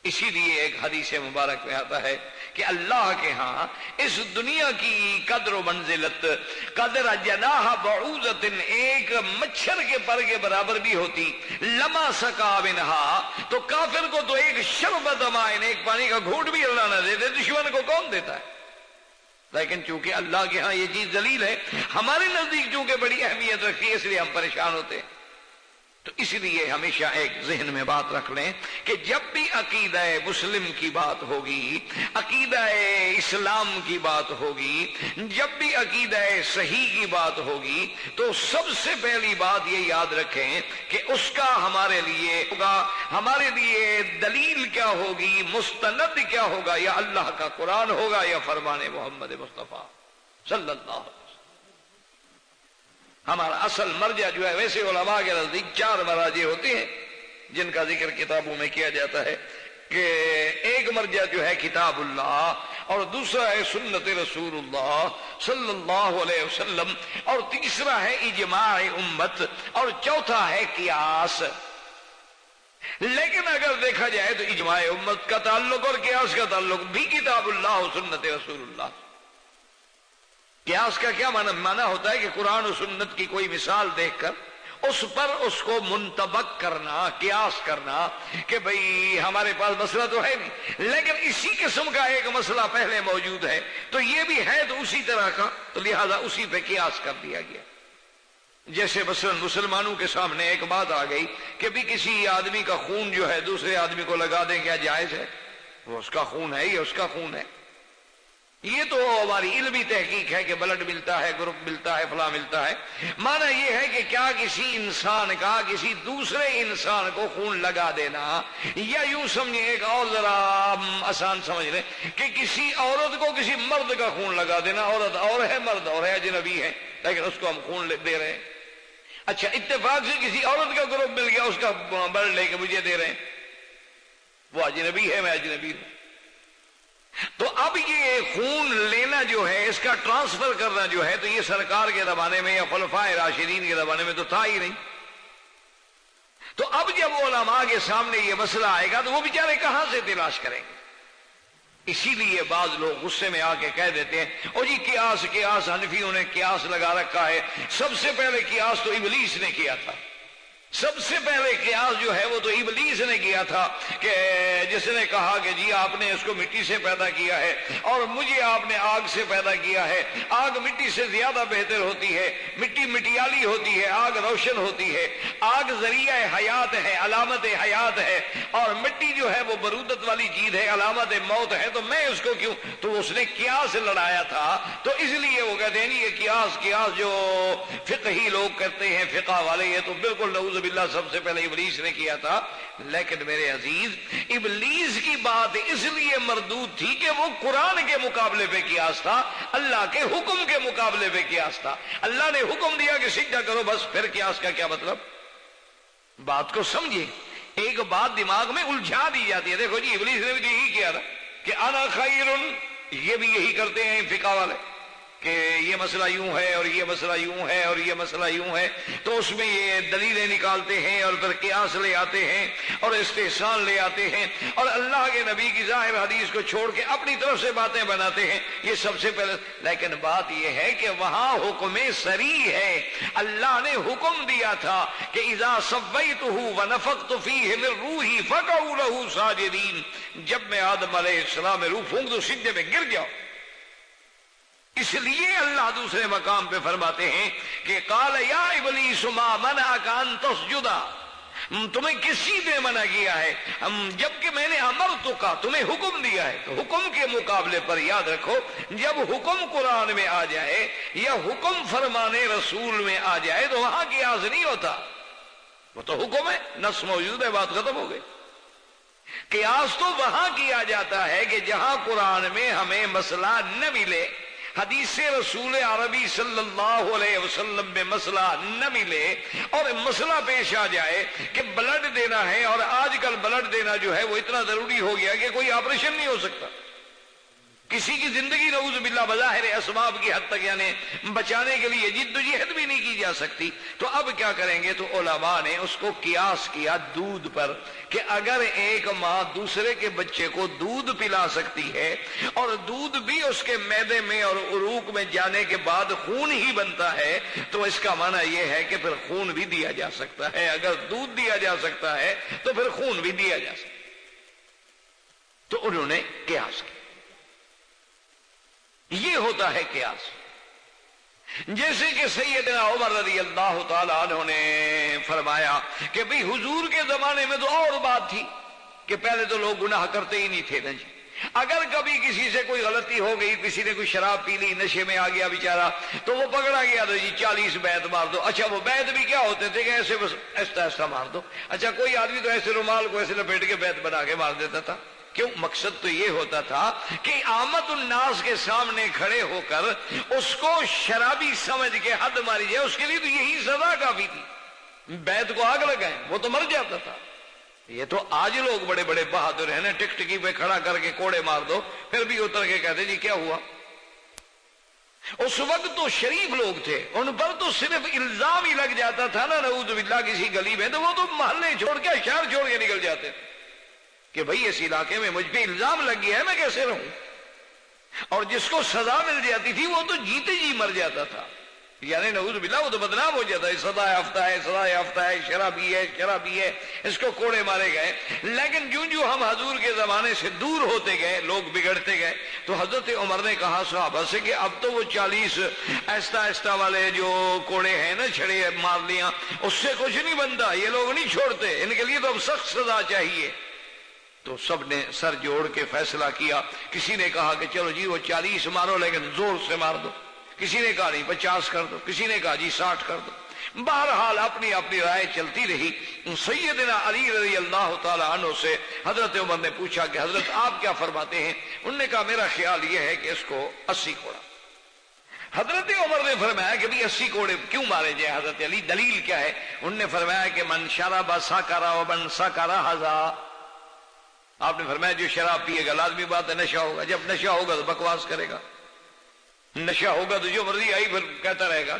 اسی لیے ایک حدیث مبارک میں آتا ہے کہ اللہ کے ہاں اس دنیا کی قدر و منزلت قدر جناح بعوضۃ، ایک مچھر کے پر کے برابر بھی ہوتی. لما سقا منہا، تو کافر کو تو ایک شربت ماء، ایک پانی کا گھونٹ بھی اللہ نہ دے دے، دشمن کو کون دیتا ہے؟ لیکن چونکہ اللہ کے ہاں یہ چیز ذلیل ہے، ہمارے نزدیک چونکہ بڑی اہمیت رکھتی ہے، اس لیے ہم پریشان ہوتے ہیں. تو اس لیے ہمیشہ ایک ذہن میں بات رکھ لیں کہ جب بھی عقیدہ مسلم کی بات ہوگی، عقیدہ اسلام کی بات ہوگی، جب بھی عقیدہ صحیح کی بات ہوگی، تو سب سے پہلی بات یہ یاد رکھیں کہ اس کا ہمارے لیے ہوگا، ہمارے لیے دلیل کیا ہوگی، مستند کیا ہوگا، یا اللہ کا قرآن ہوگا یا فرمان محمد مصطفیٰ صلی اللہ علیہ وسلم. ہمارا اصل مرجع جو ہے، ویسے علماء کے نزدیک 4 مراجع ہوتے ہیں جن کا ذکر کتابوں میں کیا جاتا ہے، کہ ایک مرجع جو ہے کتاب اللہ، اور دوسرا ہے سنت رسول اللہ صلی اللہ علیہ وسلم، اور تیسرا ہے اجماع امت، اور چوتھا ہے قیاس. لیکن اگر دیکھا جائے تو اجماع امت کا تعلق اور قیاس کا تعلق بھی کتاب اللہ اور سنت رسول اللہ. قیاس کا کیا معنی ہوتا ہے کہ قرآن و سنت کی کوئی مثال دیکھ کر اس پر اس کو منطبق کرنا، قیاس کرنا، کہ بھئی ہمارے پاس مسئلہ تو ہے نہیں لیکن اسی قسم کا ایک مسئلہ پہلے موجود ہے، تو یہ بھی ہے تو اسی طرح کا، تو لہذا اسی پہ قیاس کر دیا گیا. جیسے مثلا مسلمانوں کے سامنے ایک بات آ گئی کہ بھی کسی آدمی کا خون جو ہے دوسرے آدمی کو لگا دیں، کیا جائز ہے؟ وہ اس کا خون ہے، یہ اس کا خون ہے. یہ تو ہماری علمی تحقیق ہے کہ بلڈ ملتا ہے، گروپ ملتا ہے، فلاں ملتا ہے. معنی یہ ہے کہ کیا کسی انسان کا کسی دوسرے انسان کو خون لگا دینا، یا یوں سمجھیں ایک اور ذرا آسان سمجھ لیں کہ کسی عورت کو کسی مرد کا خون لگا دینا، عورت اور ہے مرد اور ہے، اجنبی ہے، لیکن اس کو ہم خون دے رہے ہیں. اچھا اتفاق سے کسی عورت کا گروپ مل گیا، اس کا بلڈ لے کے مجھے دے رہے ہیں، وہ اجنبی ہے، میں اجنبی ہوں. تو اب یہ خون لینا جو ہے، اس کا ٹرانسفر کرنا جو ہے، تو یہ سرکار کے زمانے میں یا خلفائے راشدین کے زمانے میں تو تھا ہی نہیں. تو اب جب علماء کے سامنے یہ مسئلہ آئے گا تو وہ بیچارے کہاں سے تلاش کریں گے؟ اسی لیے بعض لوگ غصے میں آ کے کہہ دیتے ہیں او جی قیاس حنفیوں نے قیاس لگا رکھا ہے. سب سے پہلے قیاس تو ابلیس نے کیا تھا. سب سے پہلے قیاس جو ہے وہ تو ابلیس نے کیا تھا، کہ جس نے کہا کہ جی آپ نے اس کو مٹی سے پیدا کیا ہے اور مجھے آپ نے آگ سے پیدا کیا ہے. آگ مٹی سے زیادہ بہتر ہوتی ہے، مٹی مٹیالی ہوتی ہے، آگ روشن ہوتی ہے، آگ ذریعہ حیات ہے، علامت حیات ہے، اور مٹی جو ہے وہ برودت والی چیز ہے، علامت موت ہے، تو میں اس کو کیوں؟ تو اس نے قیاس لڑایا تھا. تو اس لیے وہ کہتے ہیں یہ قیاس جو فقہی لوگ کرتے ہیں، فقہ والے، یہ تو بالکل نعوذ باللہ سب سے پہلے ابلیس نے کیا تھا. لیکن میرے عزیز، ابلیس کی بات اس لیے مردود تھی کہ وہ قرآن کے مقابلے پہ قیاس تھا، اللہ کے حکم کے مقابلے پہ قیاس تھا. اللہ نے حکم دیا کہ سجدہ کرو، بس، پھر قیاس کا کیا مطلب؟ بات کو سمجھے. ایک بات دماغ میں الجھا دی جاتی ہے. دیکھو جی ابلیس نے بھی یہی کیا تھا کہ انا خیر، یہ بھی یہی کرتے ہیں فقہ والے. کہ یہ مسئلہ یوں ہے اور یہ مسئلہ یوں ہے اور یہ مسئلہ یوں ہے، تو اس میں یہ دلیلیں نکالتے ہیں اور پھر قیاس لے آتے ہیں اور استحسان لے آتے ہیں اور اللہ کے نبی کی ظاہر حدیث کو چھوڑ کے اپنی طرف سے باتیں بناتے ہیں. یہ سب سے پہلے. لیکن بات یہ ہے کہ وہاں حکم صریح ہے. اللہ نے حکم دیا تھا کہ اذا سویتہ ونفخت فیہ من روحی فقعوا لہ ساجدین، جب میں آدم علیہ السلام میں روح پھونک دوں سجدے میں گر جاؤ. اس لیے اللہ دوسرے مقام پہ فرماتے ہیں کہ قال یا ابلیس ما منعک ان تسجد، تمہیں کسی نے منع کیا ہے جبکہ میں نے امرتک، تمہیں حکم دیا ہے. تو حکم کے مقابلے پر یاد رکھو جب حکم قرآن میں آ جائے یا حکم فرمانے رسول میں آ جائے تو وہاں قیاس نہیں ہوتا، وہ تو حکم ہے، نص موجود ہے، بات ختم ہو گئی. قیاس تو وہاں کیا جاتا ہے کہ جہاں قرآن میں ہمیں مسئلہ نہ ملے، حدیث رسول عربی صلی اللہ علیہ وسلم میں مسئلہ نہ ملے اور مسئلہ پیش آ جائے کہ بلڈ دینا ہے، اور آج کل بلڈ دینا جو ہے وہ اتنا ضروری ہو گیا کہ کوئی آپریشن نہیں ہو سکتا، کسی کی زندگی نعوذ باللہ بظاہر اسباب کی حد تک یعنی بچانے کے لیے جد و جہد بھی نہیں کی جا سکتی. تو اب کیا کریں گے؟ تو علماء نے اس کو قیاس کیا دودھ پر کہ اگر ایک ماں دوسرے کے بچے کو دودھ پلا سکتی ہے اور دودھ بھی اس کے معدے میں اور عروق میں جانے کے بعد خون ہی بنتا ہے تو اس کا معنی یہ ہے کہ پھر خون بھی دیا جا سکتا ہے. اگر دودھ دیا جا سکتا ہے تو پھر خون بھی دیا جا سکتا ہے. تو انہوں نے قیاس کیا. یہ ہوتا ہے قیاس. جیسے کہ سیدنا عمر رضی اللہ تعالی عنہ نے فرمایا کہ بھئی حضور کے زمانے میں تو اور بات تھی کہ پہلے تو لوگ گناہ کرتے ہی نہیں تھے نا جی. اگر کبھی کسی سے کوئی غلطی ہو گئی، کسی نے کوئی شراب پی لی، نشے میں آ گیا بیچارہ، تو وہ پکڑا گیا تو جی 40 بیت مار دو. اچھا وہ بیت بھی کیا ہوتے تھے کہ ایسے بس ایسا ایسا مار دو. اچھا کوئی آدمی تو ایسے رومال کو ایسے لپیٹ کے بیت بنا کے مار دیتا تھا. کیوں؟ مقصد تو یہ ہوتا تھا کہ عامت الناس کے سامنے کھڑے ہو کر اس کو شرابی سمجھ کے حد ماری جائے. اس کے لیے تو یہی سزا کافی تھی. بیت کو آگ لگائیں وہ تو مر جاتا تھا. یہ تو آج لوگ بڑے بڑے بہادر ہیں نا، ٹکٹکی پہ کھڑا کر کے کوڑے مار دو پھر بھی اتر کے کہتے جی کیا ہوا. اس وقت تو شریف لوگ تھے، ان پر تو صرف الزام ہی لگ جاتا تھا نا نعوذ باللہ کسی گلی میں، تو وہ تو محلے چھوڑ کے شہر چھوڑ کے نکل جاتے تھے کہ بھئی اس علاقے میں مجھ پہ الزام لگ گیا ہے، میں کیسے رہوں. اور جس کو سزا مل جاتی تھی وہ تو جیتے جی مر جاتا تھا، یعنی نعوذ باللہ وہ تو بدنام ہو جاتا ہے. سزا یافتہ ہے، سزا یافتہ ہے، شرابی ہے، شرابی ہے، اس کو کوڑے مارے گئے. لیکن جو ہم حضور کے زمانے سے دور ہوتے گئے، لوگ بگڑتے گئے، تو حضرت عمر نے کہا صحابہ سے کہ اب تو وہ 40 ایستا ایستا والے جو کوڑے ہیں نا، چھڑے مار لیاں، اس سے کچھ نہیں بنتا، یہ لوگ نہیں چھوڑتے، ان کے لیے تو اب سخت سزا چاہیے. تو سب نے سر جوڑ کے فیصلہ کیا. کسی نے کہا کہ چلو جی وہ 40 مارو لیکن زور سے مار دو، کسی نے کہا نہیں 50 کر دو، کسی نے کہا جی 60 کر دو. بہرحال اپنی اپنی رائے چلتی رہی. سیدنا علی رضی اللہ تعالی عنہ سے حضرت عمر نے پوچھا کہ حضرت آپ کیا فرماتے ہیں؟ انہوں نے کہا میرا خیال یہ ہے کہ اس کو 80 کوڑا. حضرت عمر نے فرمایا کہ بھی 80 کوڑے کیوں مارے جائے حضرت علی، دلیل کیا ہے؟ انہوں نے فرمایا کہ من شرب سکر ومن سکر ہذا. آپ نے فرمایا جو شراب پیے گا لازمی بات ہے نشہ ہوگا، جب نشہ ہوگا تو بکواس کرے گا، نشہ ہوگا تو جو مرضی آئی پھر کہتا رہے گا.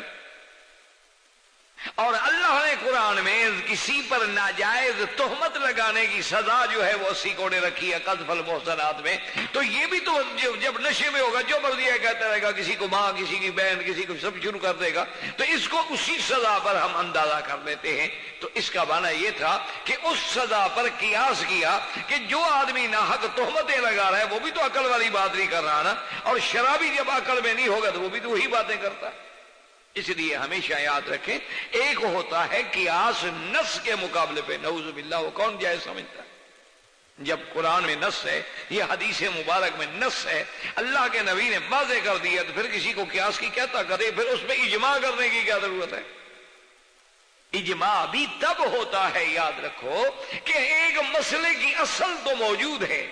اور اللہ نے قرآن میں کسی پر ناجائز تہمت لگانے کی سزا جو ہے وہ 80 کوڑے رکھی ہے قذف المحصنات میں. تو یہ بھی تو جب نشے میں ہوگا جو مرضی ہے کہتا رہے گا، کسی کو ماں، کسی کی بہن، کسی کو سب شروع کر دے گا. تو اس کو اسی سزا پر ہم اندازہ کر لیتے ہیں. تو اس کا معنی یہ تھا کہ اس سزا پر قیاس کیا کہ جو آدمی ناحق تہمتیں لگا رہا ہے وہ بھی تو عقل والی بات نہیں کر رہا نا، اور شرابی جب عقل میں نہیں ہوگا تو وہ بھی تو وہی باتیں کرتا ہے. اس لیے ہمیشہ یاد رکھیں ایک ہوتا ہے قیاس نص کے مقابلے پہ، نعوذ باللہ وہ کون جائز سمجھتا ہے؟ جب قرآن میں نص ہے، یہ حدیث مبارک میں نص ہے، اللہ کے نبی نے واضح کر دیا، تو پھر کسی کو قیاس کی کہتا کرے، پھر اس پہ اجماع کرنے کی کیا ضرورت ہے؟ اجماع بھی تب ہوتا ہے یاد رکھو کہ ایک مسئلے کی اصل تو موجود ہے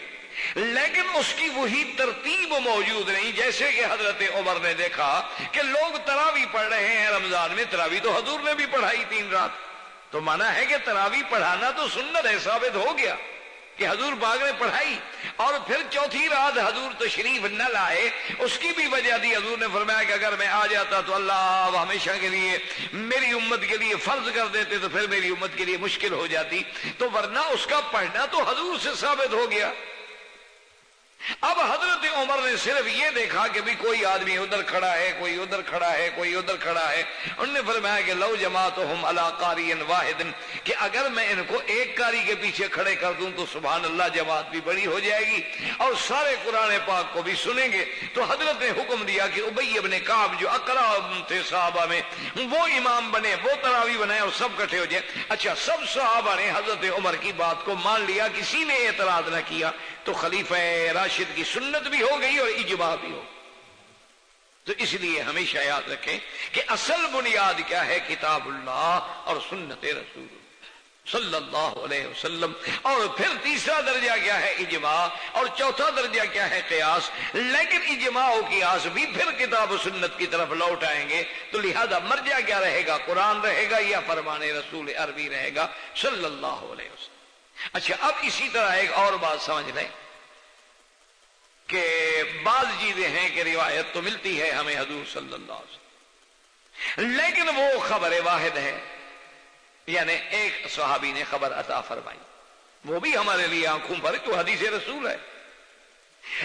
لیکن اس کی وہی ترتیب موجود نہیں. جیسے کہ حضرت عمر نے دیکھا کہ لوگ تراویح پڑھ رہے ہیں رمضان میں، تراویح تو حضور نے بھی پڑھائی 3 رات، تو مانا ہے کہ تراویح پڑھانا تو سنت ہے، ثابت ہو گیا. کہ حضور پاک نے پڑھائی، اور پھر چوتھی رات حضور تشریف نہ لائے، اس کی بھی وجہ دی، حضور نے فرمایا کہ اگر میں آ جاتا تو اللہ ہمیشہ کے لیے میری امت کے لیے فرض کر دیتے تو پھر میری امت کے لیے مشکل ہو جاتی، تو ورنہ اس کا پڑھنا تو حضور سے ثابت ہو گیا۔ اب حضرت عمر نے صرف یہ دیکھا کہ بھی کوئی آدمی ادھر کھڑا ہے، کوئی ادھر کھڑا ہے، کوئی ادھر کھڑا ہے، انہوں نے فرمایا کہ لو جماعتہم علی قاری واحد، کہ اگر میں ان کو ایک قاری کے پیچھے کھڑے کر دوں تو سبحان اللہ جماعت بھی بڑی ہو جائے گی اور سارے قرآن پاک کو بھی سنیں گے۔ تو حضرت نے حکم دیا کہ ابی ابن کعب جو اقرا تھے صحابہ میں، وہ امام بنے، وہ تراویح بنائے اور سب کٹھے ہو جائیں۔ اچھا، سب صحابہ نے حضرت عمر کی بات کو مان لیا، کسی نے اعتراض نہ کیا، تو خلیفہ راشد کی سنت بھی ہو گئی اور اجماع بھی ہو۔ تو اس لیے ہمیشہ یاد رکھیں کہ اصل بنیاد کیا ہے؟ کتاب اللہ اور سنت رسول صلی اللہ علیہ وسلم، اور پھر تیسرا درجہ کیا ہے؟ اجماع، اور چوتھا درجہ کیا ہے؟ قیاس۔ لیکن اجماع و قیاس بھی پھر کتاب و سنت کی طرف لوٹ آئیں گے، تو لہذا مرجع کیا رہے گا؟ قرآن رہے گا یا فرمان رسول عربی رہے گا صلی اللہ علیہ وسلم۔ اچھا، اب اسی طرح ایک اور بات سمجھ لیں کہ بعض چیزیں ہیں کہ روایت تو ملتی ہے ہمیں حضور صلی اللہ علیہ وسلم، لیکن وہ خبر واحد ہے، یعنی ایک صحابی نے خبر عطا فرمائی، وہ بھی ہمارے لیے آنکھوں پر تو حدیث رسول ہے،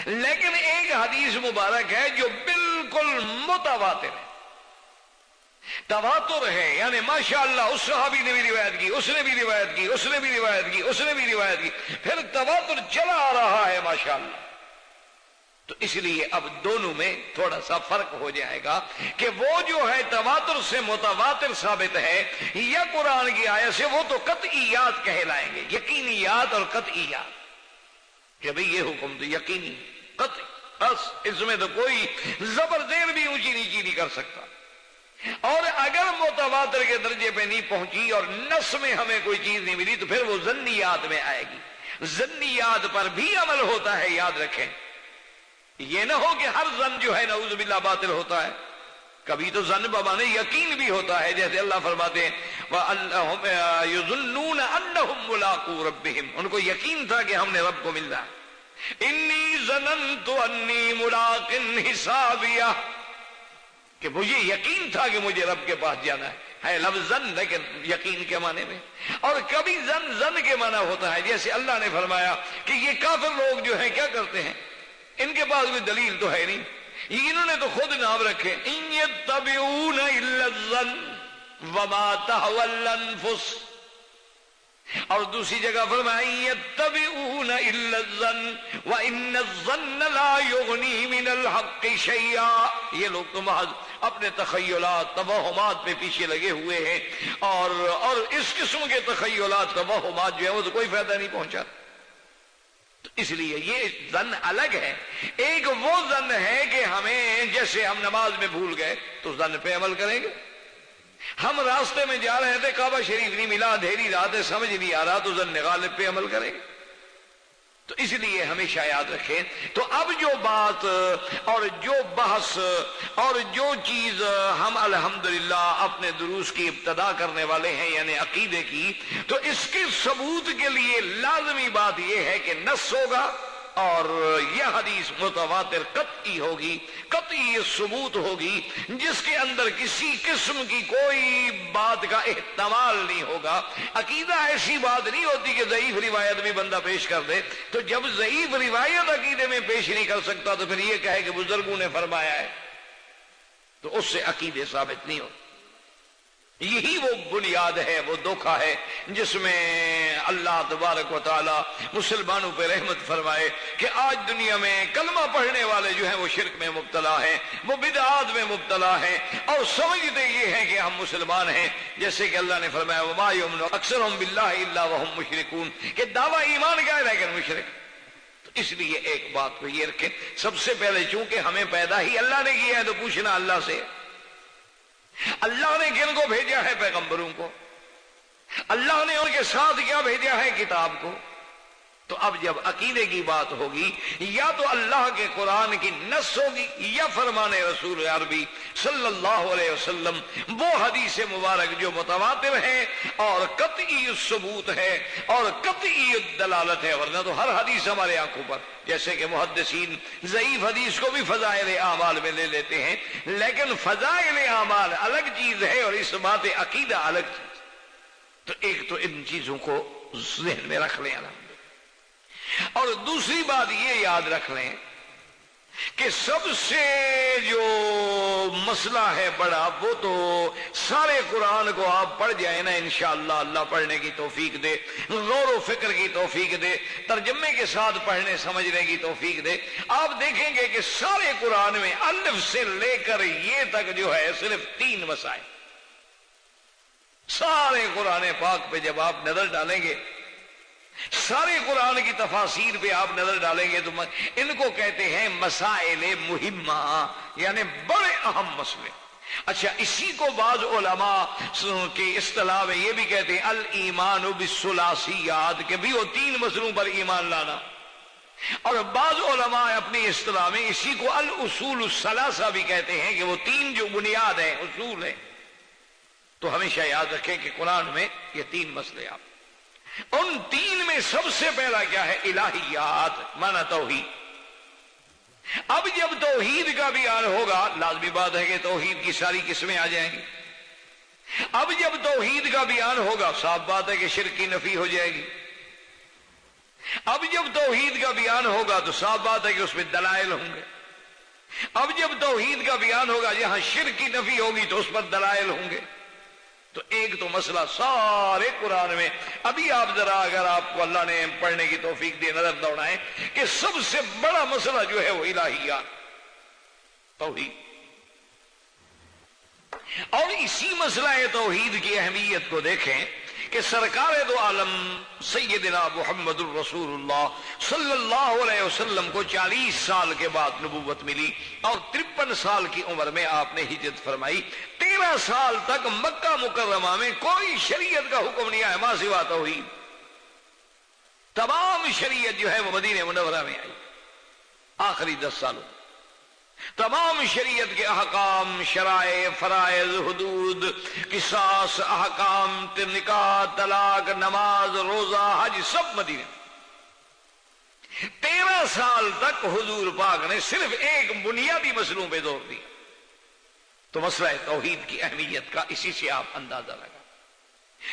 لیکن ایک حدیث مبارک ہے جو بالکل متواتر ہے، تواتر ہے، یعنی ماشاءاللہ اس صحابی نے بھی روایت کی، اس نے بھی روایت کی، اس نے بھی روایت کی، اس نے بھی روایت کی، پھر تواتر چلا آ رہا ہے ماشاءاللہ۔ تو اس لیے اب دونوں میں تھوڑا سا فرق ہو جائے گا کہ وہ جو ہے تواتر سے متواتر ثابت ہے یا قرآن کی آیت سے، وہ تو قطعیات کہلائیں گے، یقینیات اور قطعیات، کہ بھئی یہ حکم تو یقینی قطعی، بس اس میں تو کوئی زبر زیر بھی اونچی نیچی نہیں کر سکتا۔ اور اگر متواتر کے درجے پہ نہیں پہنچی اور نص میں ہمیں کوئی چیز نہیں ملی تو پھر وہ ظنیات میں آئے گی، ظنیات پر بھی عمل ہوتا ہے، یاد رکھیں، یہ نہ ہو کہ ہر ظن جو ہے نعوذ باللہ باطل ہوتا ہے، کبھی تو ظن بمانے یقین بھی ہوتا ہے، جیسے اللہ فرماتے ہیں وَأَنَّهُمْ يَظُنُّونَ أَنَّهُمْ مُلَاقُو رَبِّهِمْ، ان کو یقین تھا کہ ہم نے رب کو ملنا ہے، إِنِّي ظَنَنْتُ أَنِّي مُلَاقٍ حِسَابِيَهْ، کہ مجھے یقین تھا کہ مجھے رب کے پاس جانا ہے لفظ ظن لیکن یقین کے معنی میں، اور کبھی ظن کے معنی ہوتا ہے، جیسے اللہ نے فرمایا کہ یہ کافر لوگ جو ہیں کیا کرتے ہیں، ان کے پاس کوئی دلیل تو ہے نہیں، انہوں نے تو خود نام رکھے ان یتبعون الا الظن وما تهوى الانفس، اور دوسری جگہ فرمایا یتبعون الا الظن وان الظن لا یغنی من الحق شیئا، یہ لوگ تو محض اپنے تخیلات توہمات پہ پیچھے لگے ہوئے ہیں، اور اس قسم کے تخیلات توہمات جو ہے وہ تو کوئی فائدہ نہیں پہنچا۔ تو اس لیے یہ ظن الگ ہے، ایک وہ ظن ہے کہ ہمیں جیسے ہم نماز میں بھول گئے تو ظن پہ عمل کریں گے، ہم راستے میں جا رہے تھے کعبہ شریف نہیں ملا، اندھیری رات ہے سمجھ نہیں آ رہا، تو ظن غالب پہ عمل کریں گے۔ تو اس لیے ہمیشہ یاد رکھیں، تو اب جو بات اور جو بحث اور جو چیز ہم الحمدللہ اپنے دروس کی ابتدا کرنے والے ہیں یعنی عقیدے کی، تو اس کے ثبوت کے لیے لازمی بات یہ ہے کہ نص ہوگا اور یہ حدیث متواتر قطعی ہوگی، قطعی ثبوت ہوگی، جس کے اندر کسی قسم کی کوئی بات کا احتمال نہیں ہوگا۔ عقیدہ ایسی بات نہیں ہوتی کہ ضعیف روایت بھی بندہ پیش کر دے، تو جب ضعیف روایت عقیدے میں پیش نہیں کر سکتا تو پھر یہ کہے کہ بزرگوں نے فرمایا ہے، تو اس سے عقیدے ثابت نہیں ہوتے۔ یہی وہ بنیاد ہے، وہ دھوکہ ہے جس میں اللہ تبارک و تعالی مسلمانوں پہ رحمت فرمائے کہ آج دنیا میں کلمہ پڑھنے والے جو ہیں وہ شرک میں مبتلا ہیں، وہ بدعات میں مبتلا ہیں، اور سمجھتے یہ ہیں کہ ہم مسلمان ہیں، جیسے کہ اللہ نے فرمایا وما یؤمن اکثرهم باللہ الا وهم مشرکون، کہ دعویٰ ایمان کا ہے لیکن مشرک۔ تو اس لیے ایک بات کو یہ رکھیں، سب سے پہلے چونکہ ہمیں پیدا ہی اللہ نے کیا ہے تو پوچھنا اللہ سے، اللہ نے کن کو بھیجا ہے؟ پیغمبروں کو۔ اللہ نے ان کے ساتھ کیا بھیجا ہے؟ کتاب کو۔ تو اب جب عقیدے کی بات ہوگی یا تو اللہ کے قرآن کی نص ہوگی یا فرمان رسول عربی صلی اللہ علیہ وسلم، وہ حدیث مبارک جو متواتر ہے اور قطعی الثبوت ہے اور قطعی الدلالت ہے، ورنہ تو ہر حدیث ہمارے آنکھوں پر، جیسے کہ محدثین ضعیف حدیث کو بھی فضائل اعمال میں لے لیتے ہیں، لیکن فضائل اعمال الگ چیز ہے اور اس بات عقیدہ الگ چیز۔ تو ایک تو ان چیزوں کو ذہن میں رکھ لیں، اور دوسری بات یہ یاد رکھ لیں کہ سب سے جو مسئلہ ہے بڑا، وہ تو سارے قرآن کو آپ پڑھ جائیں نا انشاءاللہ، اللہ پڑھنے کی توفیق دے، غور و فکر کی توفیق دے، ترجمے کے ساتھ پڑھنے سمجھنے کی توفیق دے، آپ دیکھیں گے کہ سارے قرآن میں الف سے لے کر یہ تک جو ہے صرف 3 مسائل، سارے قرآن پاک پہ جب آپ نظر ڈالیں گے، سارے قرآن کی تفاسیر پہ آپ نظر ڈالیں گے تو ان کو کہتے ہیں مسائل مہمہ، یعنی بڑے اہم مسئلے۔ اچھا، اسی کو بعض علماء کے اصطلاح میں یہ بھی کہتے ہیں الایمان بالثلاثیات، کہ بھی وہ 3 مسئلوں پر ایمان لانا، اور بعض علماء اپنی اصطلاح میں اسی کو الاصول الثلاثہ بھی کہتے ہیں، کہ وہ 3 جو بنیاد ہیں، اصول ہیں۔ تو ہمیشہ یاد رکھیں کہ قرآن میں یہ 3 مسئلے، آپ ان 3 میں سب سے پہلا کیا ہے؟ الہیات، مانا توحید۔ اب جب توحید کا بیان ہوگا، لازمی بات ہے کہ توحید کی ساری قسمیں آ جائیں گی۔ اب جب توحید کا بیان ہوگا، صاف بات ہے کہ شرک کی نفی ہو جائے گی۔ اب جب توحید کا بیان ہوگا تو صاف بات ہے کہ اس میں دلائل ہوں گے۔ اب جب توحید کا بیان ہوگا، جہاں شرک کی نفی ہوگی تو اس پر دلائل ہوں گے۔ تو ایک تو مسئلہ سارے قرآن میں، ابھی آپ ذرا اگر آپ کو اللہ نے پڑھنے کی توفیق دے نظر دوڑائیں کہ سب سے بڑا مسئلہ جو ہے وہ الہیات، توحید، اور اسی مسئلہ توحید کی اہمیت کو دیکھیں کہ سرکار دو عالم سیدنا محمد الرسول اللہ صلی اللہ علیہ وسلم کو 40 سال کے بعد نبوت ملی، اور 53 سال کی عمر میں آپ نے ہجرت فرمائی۔ 13 سال تک مکہ مکرمہ میں کوئی شریعت کا حکم نہیں آیا ما سوا توحید، تمام شریعت جو ہے وہ مدینہ منورہ میں آئی۔ آخری 10 سالوں تمام شریعت کے احکام، شرائع، فرائض، حدود، قصاص، احکام، نکاح، طلاق، نماز، روزہ، حج، سب مدینے۔ 13 سال تک حضور پاک نے صرف ایک بنیادی مسئلوں پہ زور دیا۔ تو مسئلہ توحید کی اہمیت کا اسی سے آپ اندازہ لگا۔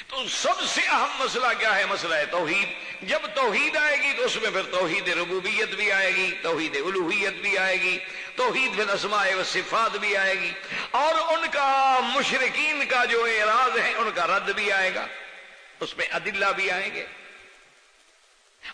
تو سب سے اہم مسئلہ کیا ہے؟ مسئلہ توحید۔ جب توحید آئے گی تو اس میں پھر توحید ربوبیت بھی آئے گی، توحید الوہیت بھی آئے گی، توحید فی الاسماء و صفات بھی آئے گی، اور ان کا مشرکین کا جو اعراض ہے ان کا رد بھی آئے گا، اس میں ادلہ بھی آئیں گے۔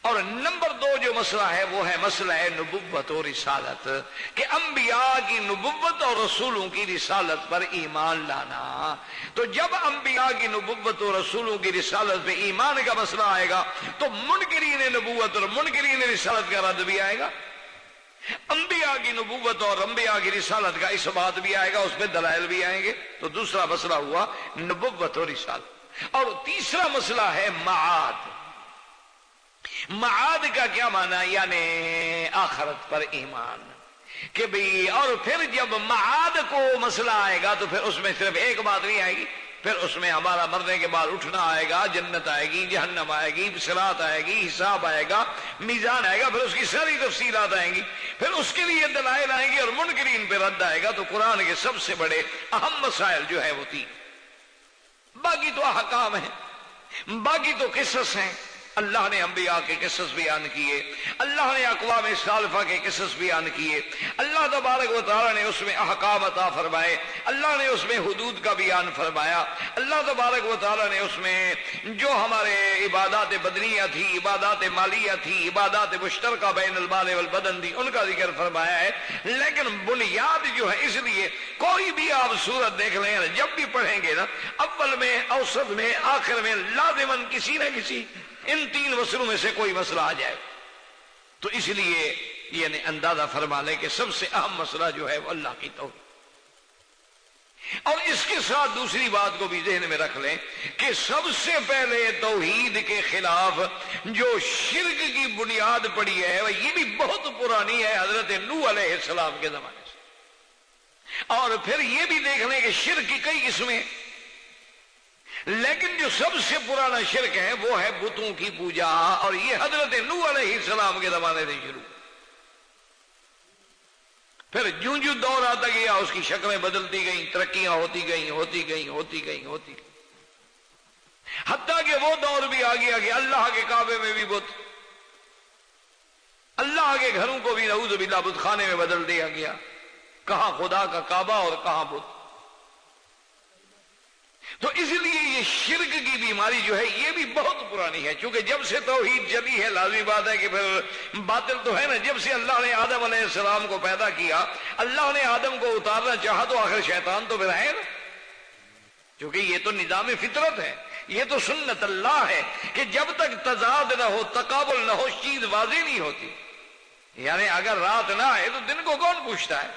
اور نمبر 2 جو مسئلہ ہے وہ ہے مسئلہ نبوت و رسالت، کہ انبیاء کی نبوت اور رسولوں کی رسالت پر ایمان لانا۔ تو جب انبیاء کی نبوت اور رسولوں کی رسالت پہ ایمان کا مسئلہ آئے گا تو منکرین نبوت اور منکرین رسالت کا رد بھی آئے گا، انبیاء کی نبوت اور انبیاء کی رسالت کا اس بات بھی آئے گا، اس میں دلائل بھی آئیں گے۔ تو دوسرا مسئلہ ہوا نبوت اور رسالت۔ اور تیسرا مسئلہ ہے معاد۔ معاد کا کیا معنی؟ یعنی آخرت پر ایمان، کہ بھئی، اور پھر جب معاد کو مسئلہ آئے گا تو پھر اس میں صرف ایک بات نہیں آئے گی، پھر اس میں ہمارا مرنے کے بعد اٹھنا آئے گا، جنت آئے گی، جہنم آئے گی، صراط آئے گی، حساب آئے گا، میزان آئے گا، پھر اس کی ساری تفصیلات آئیں گی، پھر اس کے لیے دلائل آئیں گی، اور منکرین پہ رد آئے گا۔ تو قرآن کے سب سے بڑے اہم مسائل جو ہے وہ 3، باقی تو احکام ہیں، باقی تو قصص ہیں۔ اللہ نے انبیاء کے قصص بیان کیے، اللہ نے اقوام سالفہ کے قصص بیان کیے، اللہ تبارک و تعالی نے اس میں احکام عطا فرمائے، اللہ نے اس میں حدود کا بیان فرمایا، اللہ تبارک و تعالی نے اس میں جو ہمارے عبادات بدنیہ تھی، عبادات مالیہ تھی، عبادات مشترکہ بین المال والبدن تھی، ان کا ذکر فرمایا ہے۔ لیکن بنیاد جو ہے، اس لیے کوئی بھی آپ سورت دیکھ لیں، جب بھی پڑھیں گے نا، اول میں، اوسط میں، آخر میں لازماً کسی نہ کسی ان 3 مسئلوں میں سے کوئی مسئلہ آ جائے۔ تو اس لیے یعنی اندازہ فرما لیں کہ سب سے اہم مسئلہ جو ہے وہ اللہ کی توحید۔ اور اس کے ساتھ دوسری بات کو بھی ذہن میں رکھ لیں کہ سب سے پہلے توحید کے خلاف جو شرک کی بنیاد پڑی ہے یہ بھی بہت پرانی ہے، حضرت نوح علیہ السلام کے زمانے سے۔ اور پھر یہ بھی دیکھ لیں کہ شرک کی کئی قسمیں، لیکن جو سب سے پرانا شرک ہے وہ ہے بتوں کی پوجا، اور یہ حضرت نوح علیہ السلام کے زمانے سے شروع۔ پھر جوں جوں دور آتا گیا اس کی شکلیں بدلتی گئیں، ترقیاں ہوتی گئیں، حتیٰ کہ وہ دور بھی آ گیا کہ اللہ کے کعبے میں بھی بت، اللہ کے گھروں کو بھی نعوذ باللہ بت خانے میں بدل دیا گیا، کہاں خدا کا کعبہ اور کہاں بت۔ تو اس لیے یہ شرک کی بیماری جو ہے یہ بھی بہت پرانی ہے، چونکہ جب سے توحید چلی ہے لازمی بات ہے کہ پھر باطل تو ہے نا۔ جب سے اللہ نے آدم علیہ السلام کو پیدا کیا، اللہ نے آدم کو اتارنا چاہا تو آخر شیطان تو پھر ہے نا، کیونکہ یہ تو نظام فطرت ہے، یہ تو سنت اللہ ہے کہ جب تک تضاد نہ ہو، تقابل نہ ہو، چیز واضح نہیں ہوتی۔ یعنی اگر رات نہ آئے تو دن کو کون پوچھتا ہے؟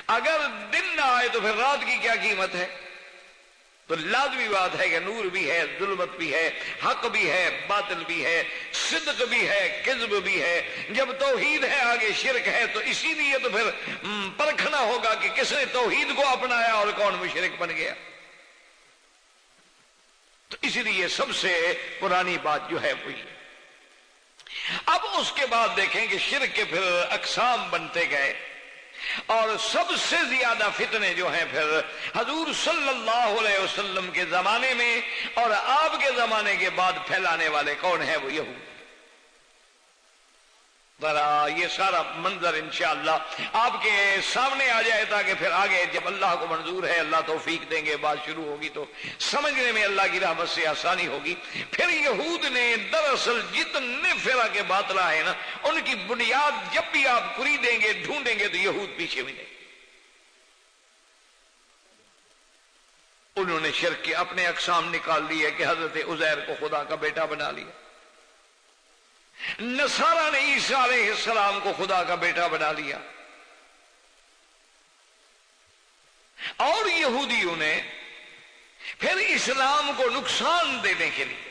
اگر دن نہ آئے تو پھر رات کی کیا قیمت ہے؟ تو لازمی بات ہے کہ نور بھی ہے، ظلمت بھی ہے، حق بھی ہے، باطل بھی ہے، صدق بھی ہے، کذب بھی ہے۔ جب توحید ہے آگے شرک ہے، تو اسی لیے تو پھر پرکھنا ہوگا کہ کس نے توحید کو اپنایا اور کون مشرک بن گیا۔ تو اس لیے سب سے پرانی بات جو ہے وہی ہے۔ اب اس کے بعد دیکھیں کہ شرک کے پھر اقسام بنتے گئے، اور سب سے زیادہ فتنے جو ہیں پھر حضور صلی اللہ علیہ وسلم کے زمانے میں اور آپ کے زمانے کے بعد پھیلانے والے کون ہیں؟ وہ یہود۔ ذرا یہ سارا منظر انشاءاللہ آپ کے سامنے آ جائے تاکہ پھر آگے جب اللہ کو منظور ہے، اللہ توفیق دیں گے، بات شروع ہوگی تو سمجھنے میں اللہ کی رحمت سے آسانی ہوگی۔ پھر یہود نے دراصل جتنے فرقے باطلہ ہیں نا، ان کی بنیاد جب بھی آپ خریدیں گے، ڈھونڈیں گے تو یہود پیچھے ملیں گے۔ انہوں نے شرک کے اپنے اقسام نکال لیے کہ حضرت عزیر کو خدا کا بیٹا بنا لیا، نصارہ نے عیسیٰ علیہ السلام کو خدا کا بیٹا بنا لیا، اور یہودیوں نے پھر اسلام کو نقصان دینے کے لیے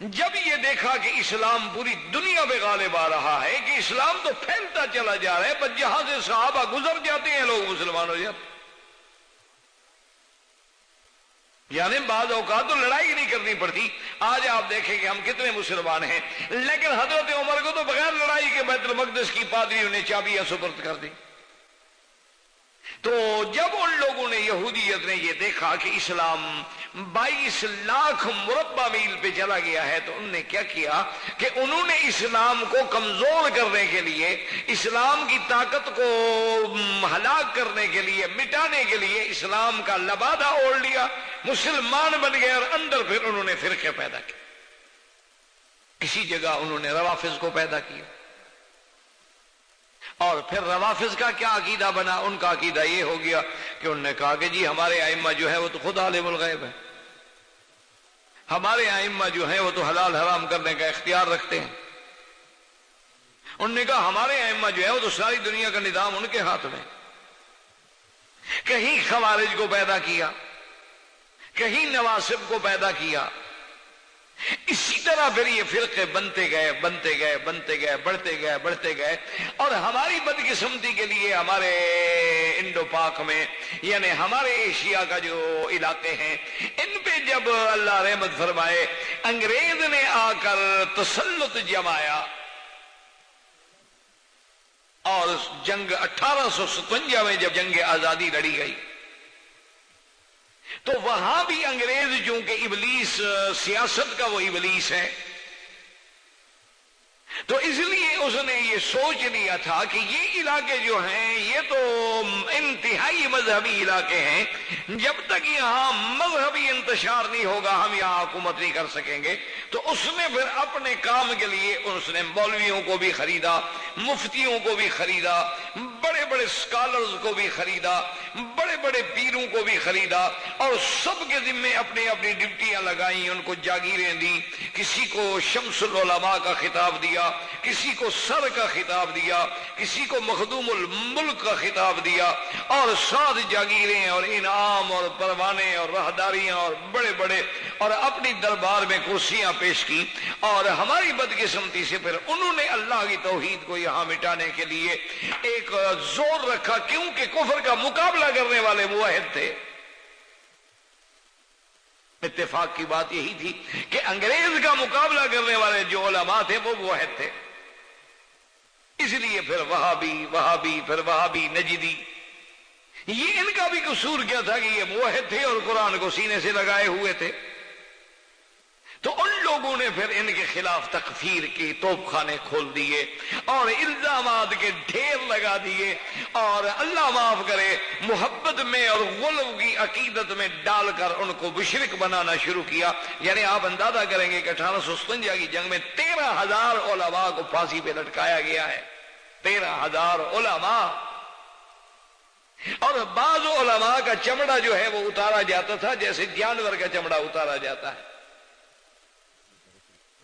جب یہ دیکھا کہ اسلام پوری دنیا پہ غالب آ رہا ہے، کہ اسلام تو پھیلتا چلا جا رہا ہے، بس جہاں سے صحابہ گزر جاتے ہیں لوگ مسلمان ہو جاتے ہیں۔ یعنی بعض اوقات تو لڑائی نہیں کرنی پڑتی۔ آج آپ دیکھیں کہ ہم کتنے مسلمان ہیں، لیکن حضرت عمر کو تو بغیر لڑائی کے بیت المقدس کی پادریوں نے چابیاں سپرد کر دی۔ تو جب ان لوگوں نے، یہودیت نے یہ دیکھا کہ اسلام 22 لاکھ مربع میل پہ چلا گیا ہے، تو انہوں نے کیا کیا کہ انہوں نے اسلام کو کمزور کرنے کے لیے، اسلام کی طاقت کو ہلاک کرنے کے لیے، مٹانے کے لیے اسلام کا لبادہ اوڑھ لیا، مسلمان بن گئے، اور اندر پھر انہوں نے فرقے پیدا کیے۔ کسی جگہ انہوں نے روافض کو پیدا کیا، اور پھر روافض کا کیا عقیدہ بنا؟ ان کا عقیدہ یہ ہو گیا کہ انہوں نے کہا کہ جی ہمارے ائمہ جو ہے وہ تو خود عالم الغیب ہے، ہمارے ائمہ جو ہیں وہ تو حلال حرام کرنے کا اختیار رکھتے ہیں۔ انہوں نے کہا ہمارے ائمہ جو ہے وہ تو ساری دنیا کا نظام ان کے ہاتھ میں۔ کہیں خوارج کو پیدا کیا، کہیں نواسب کو پیدا کیا۔ اسی طرح پھر یہ فرقے بنتے گئے، بڑھتے گئے، اور ہماری بدقسمتی کے لیے ہمارے انڈو پاک میں، یعنی ہمارے ایشیا کا جو علاقے ہیں، ان پہ جب اللہ رحمت فرمائے انگریز نے آ کر تسلط جمایا، اور جنگ 1857 میں جب جنگ آزادی لڑی گئی، تو وہاں بھی انگریز چونکہ ابلیس، سیاست کا وہ ابلیس ہے، تو اس لیے اس نے یہ سوچ لیا تھا کہ یہ علاقے جو ہیں یہ تو انتہائی مذہبی علاقے ہیں، جب تک یہاں مذہبی انتشار نہیں ہوگا ہم یہاں حکومت نہیں کر سکیں گے۔ تو اس نے پھر اپنے کام کے لیے اس نے مولویوں کو بھی خریدا، مفتیوں کو بھی خریدا، بڑے بڑے اسکالرز کو بھی خریدا، بڑے بڑے پیروں کو بھی خریدا، اور سب کے ذمے اپنی اپنی ڈیوٹیاں لگائیں، ان کو جاگیریں دی، کسی کو شمس العلماء کا خطاب دیا، کسی کو سر کا خطاب دیا، کسی کو مخدوم الملک کا خطاب دیا، اور 7 جاگیریں اور انعام اور پروانے اور راہداریاں اور بڑے بڑے، اور اپنی دربار میں کرسیاں پیش کی۔ اور ہماری بدقسمتی سے پھر انہوں نے اللہ کی توحید کو یہاں مٹانے کے لیے ایک زور رکھا، کیونکہ کفر کا مقابلہ کرنے والے موحد تھے۔ اتفاق کی بات یہی تھی کہ انگریز کا مقابلہ کرنے والے جو علماء تھے وہ موحد تھے، اس لیے پھر وہابی پھر وہابی نجدی، یہ ان کا بھی قصور کیا تھا کہ یہ موحد تھے اور قرآن کو سینے سے لگائے ہوئے تھے۔ تو ان لوگوں نے پھر ان کے خلاف تکفیر کی توپ خانے کھول دیے اور الزامات کے ڈھیر لگا دیے، اور اللہ معاف کرے محبت میں اور غلو کی عقیدت میں ڈال کر ان کو مشرک بنانا شروع کیا۔ یعنی آپ اندازہ کریں گے کہ 1857 کی جنگ میں 13,000 علماء کو پھانسی پہ لٹکایا گیا ہے، 13,000 علماء، اور بعض علماء کا چمڑا جو ہے وہ اتارا جاتا تھا جیسے جانور کا چمڑا اتارا جاتا ہے،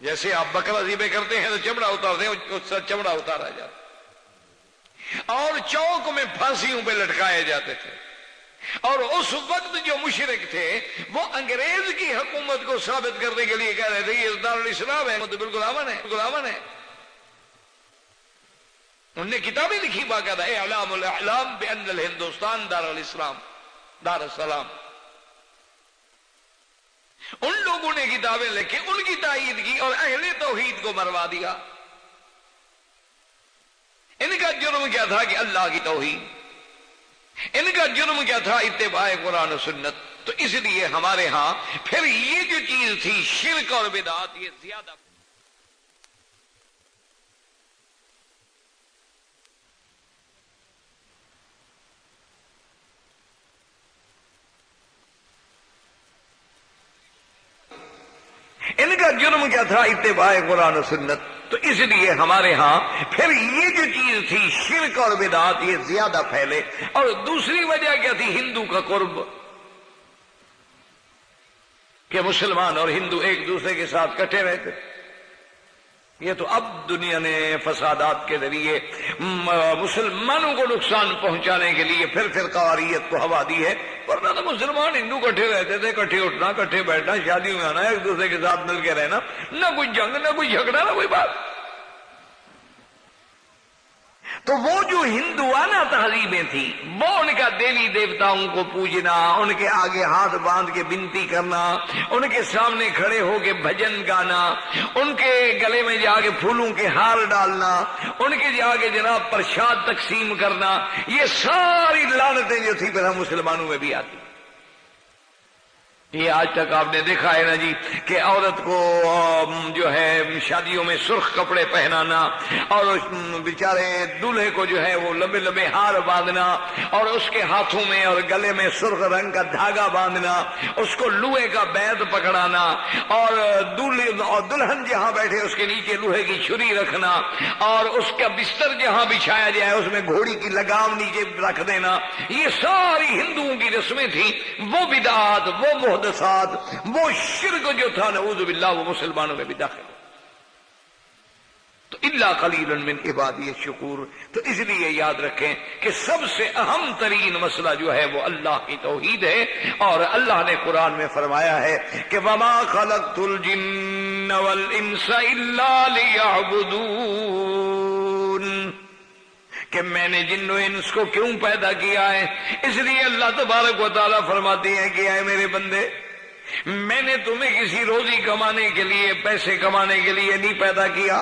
جیسے آپ بکرا ذبح کرتے ہیں تو چمڑا اتارتے ہیں، اس سے چمڑا اتارا جاتا، اور چوک میں پھانسیوں پہ لٹکائے جاتے تھے۔ اور اس وقت جو مشرک تھے وہ انگریز کی حکومت کو ثابت کرنے کے لیے کہہ رہے تھے یہ دارالاسلام ہے، تو بالکل امن ہے، بالکل امن ہے۔ انہوں نے کتابیں لکھی باقاعدہ، اعلام الاعلام بان الہندوستان دارالاسلام، دار السلام۔ ان لوگوں نے کتابیں لکھی، ان کی تائید کی اور اہل توحید کو مروا دیا۔ ان کا جرم کیا تھا کہ اللہ کی توحید، ان کا جرم کیا تھا اتباع قرآن و سنت۔ تو اس لیے ہمارے ہاں پھر یہ جو چیز تھی شرک اور بدعات، یہ زیادہ ان کا جرم کیا تھا اتباع قرآن و سنت۔ تو اس لیے ہمارے ہاں پھر یہ جو چیز تھی شرک اور بدعات، یہ زیادہ پھیلے۔ اور دوسری وجہ کیا تھی؟ ہندو کا قرب، کہ مسلمان اور ہندو ایک دوسرے کے ساتھ کٹھے رہتے۔ یہ تو اب دنیا نے فسادات کے ذریعے مسلمانوں کو نقصان پہنچانے کے لیے پھر فرقواریت کو ہوا دی ہے، ورنہ تو مسلمان ہندو کٹھے رہتے تھے، کٹھے اٹھنا، کٹھے بیٹھنا، شادیوں میں آنا، ایک دوسرے کے ساتھ مل کے رہنا، نہ کوئی جنگ، نہ کوئی جھگڑا، نہ کوئی بات۔ تو وہ جو ہندوانہ تہذیبیں تھیں، وہ ان کا دیوی دیوتاؤں کو پوجنا، ان کے آگے ہاتھ باندھ کے بنتی کرنا، ان کے سامنے کھڑے ہو کے بھجن گانا، ان کے گلے میں جا کے پھولوں کے ہار ڈالنا، ان کے جا کے جناب پرشاد تقسیم کرنا، یہ ساری لعنتیں جو تھی پھر ہم مسلمانوں میں بھی آتی۔ یہ آج تک آپ نے دیکھا ہے نا جی کہ عورت کو جو ہے شادیوں میں سرخ کپڑے پہنانا، اور بیچارے دولہے کو جو ہے وہ لمبے لمبے ہار باندھنا، اور اس کے ہاتھوں میں اور گلے میں سرخ رنگ کا دھاگا باندھنا، اس کو لوہے کا بیت پکڑانا، اور دلہن جہاں بیٹھے اس کے نیچے لوہے کی چھری رکھنا، اور اس کا بستر جہاں بچھایا جائے اس میں گھوڑی کی لگام نیچے رکھ دینا۔ یہ ساری ہندوؤں کی رسمیں تھیں، وہ بدعات، وہ محدثات، وہ شرک جو تھا نعوذ باللہ وہ مسلمانوں میں بھی داخل ہے۔ تو الا قلیل من عبادی الشکور۔ تو اس لیے یاد رکھیں کہ سب سے اہم ترین مسئلہ جو ہے وہ اللہ کی توحید ہے، اور اللہ نے قرآن میں فرمایا ہے کہ وما خلقت الجن والانس الا لیعبدون، کہ میں نے جن و انس کو کیوں پیدا کیا ہے؟ اس لیے اللہ تبارک و تعالیٰ فرماتے ہیں کہ اے میرے بندے، میں نے تمہیں کسی روزی کمانے کے لیے، پیسے کمانے کے لیے نہیں پیدا کیا۔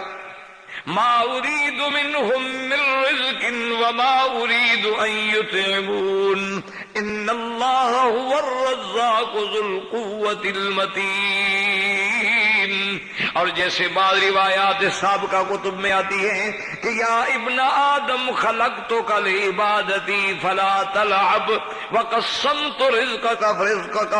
ما اريد منهم من رزق وما اريد ان يطعمون ان الله هو الرزاق ذو القوة المتين۔ اور جیسے بعض روایات سابقہ کتب میں آتی ہیں کہ یا ابن آدم خلقتک لعبادتی فلا تلعب وقسمت رزقک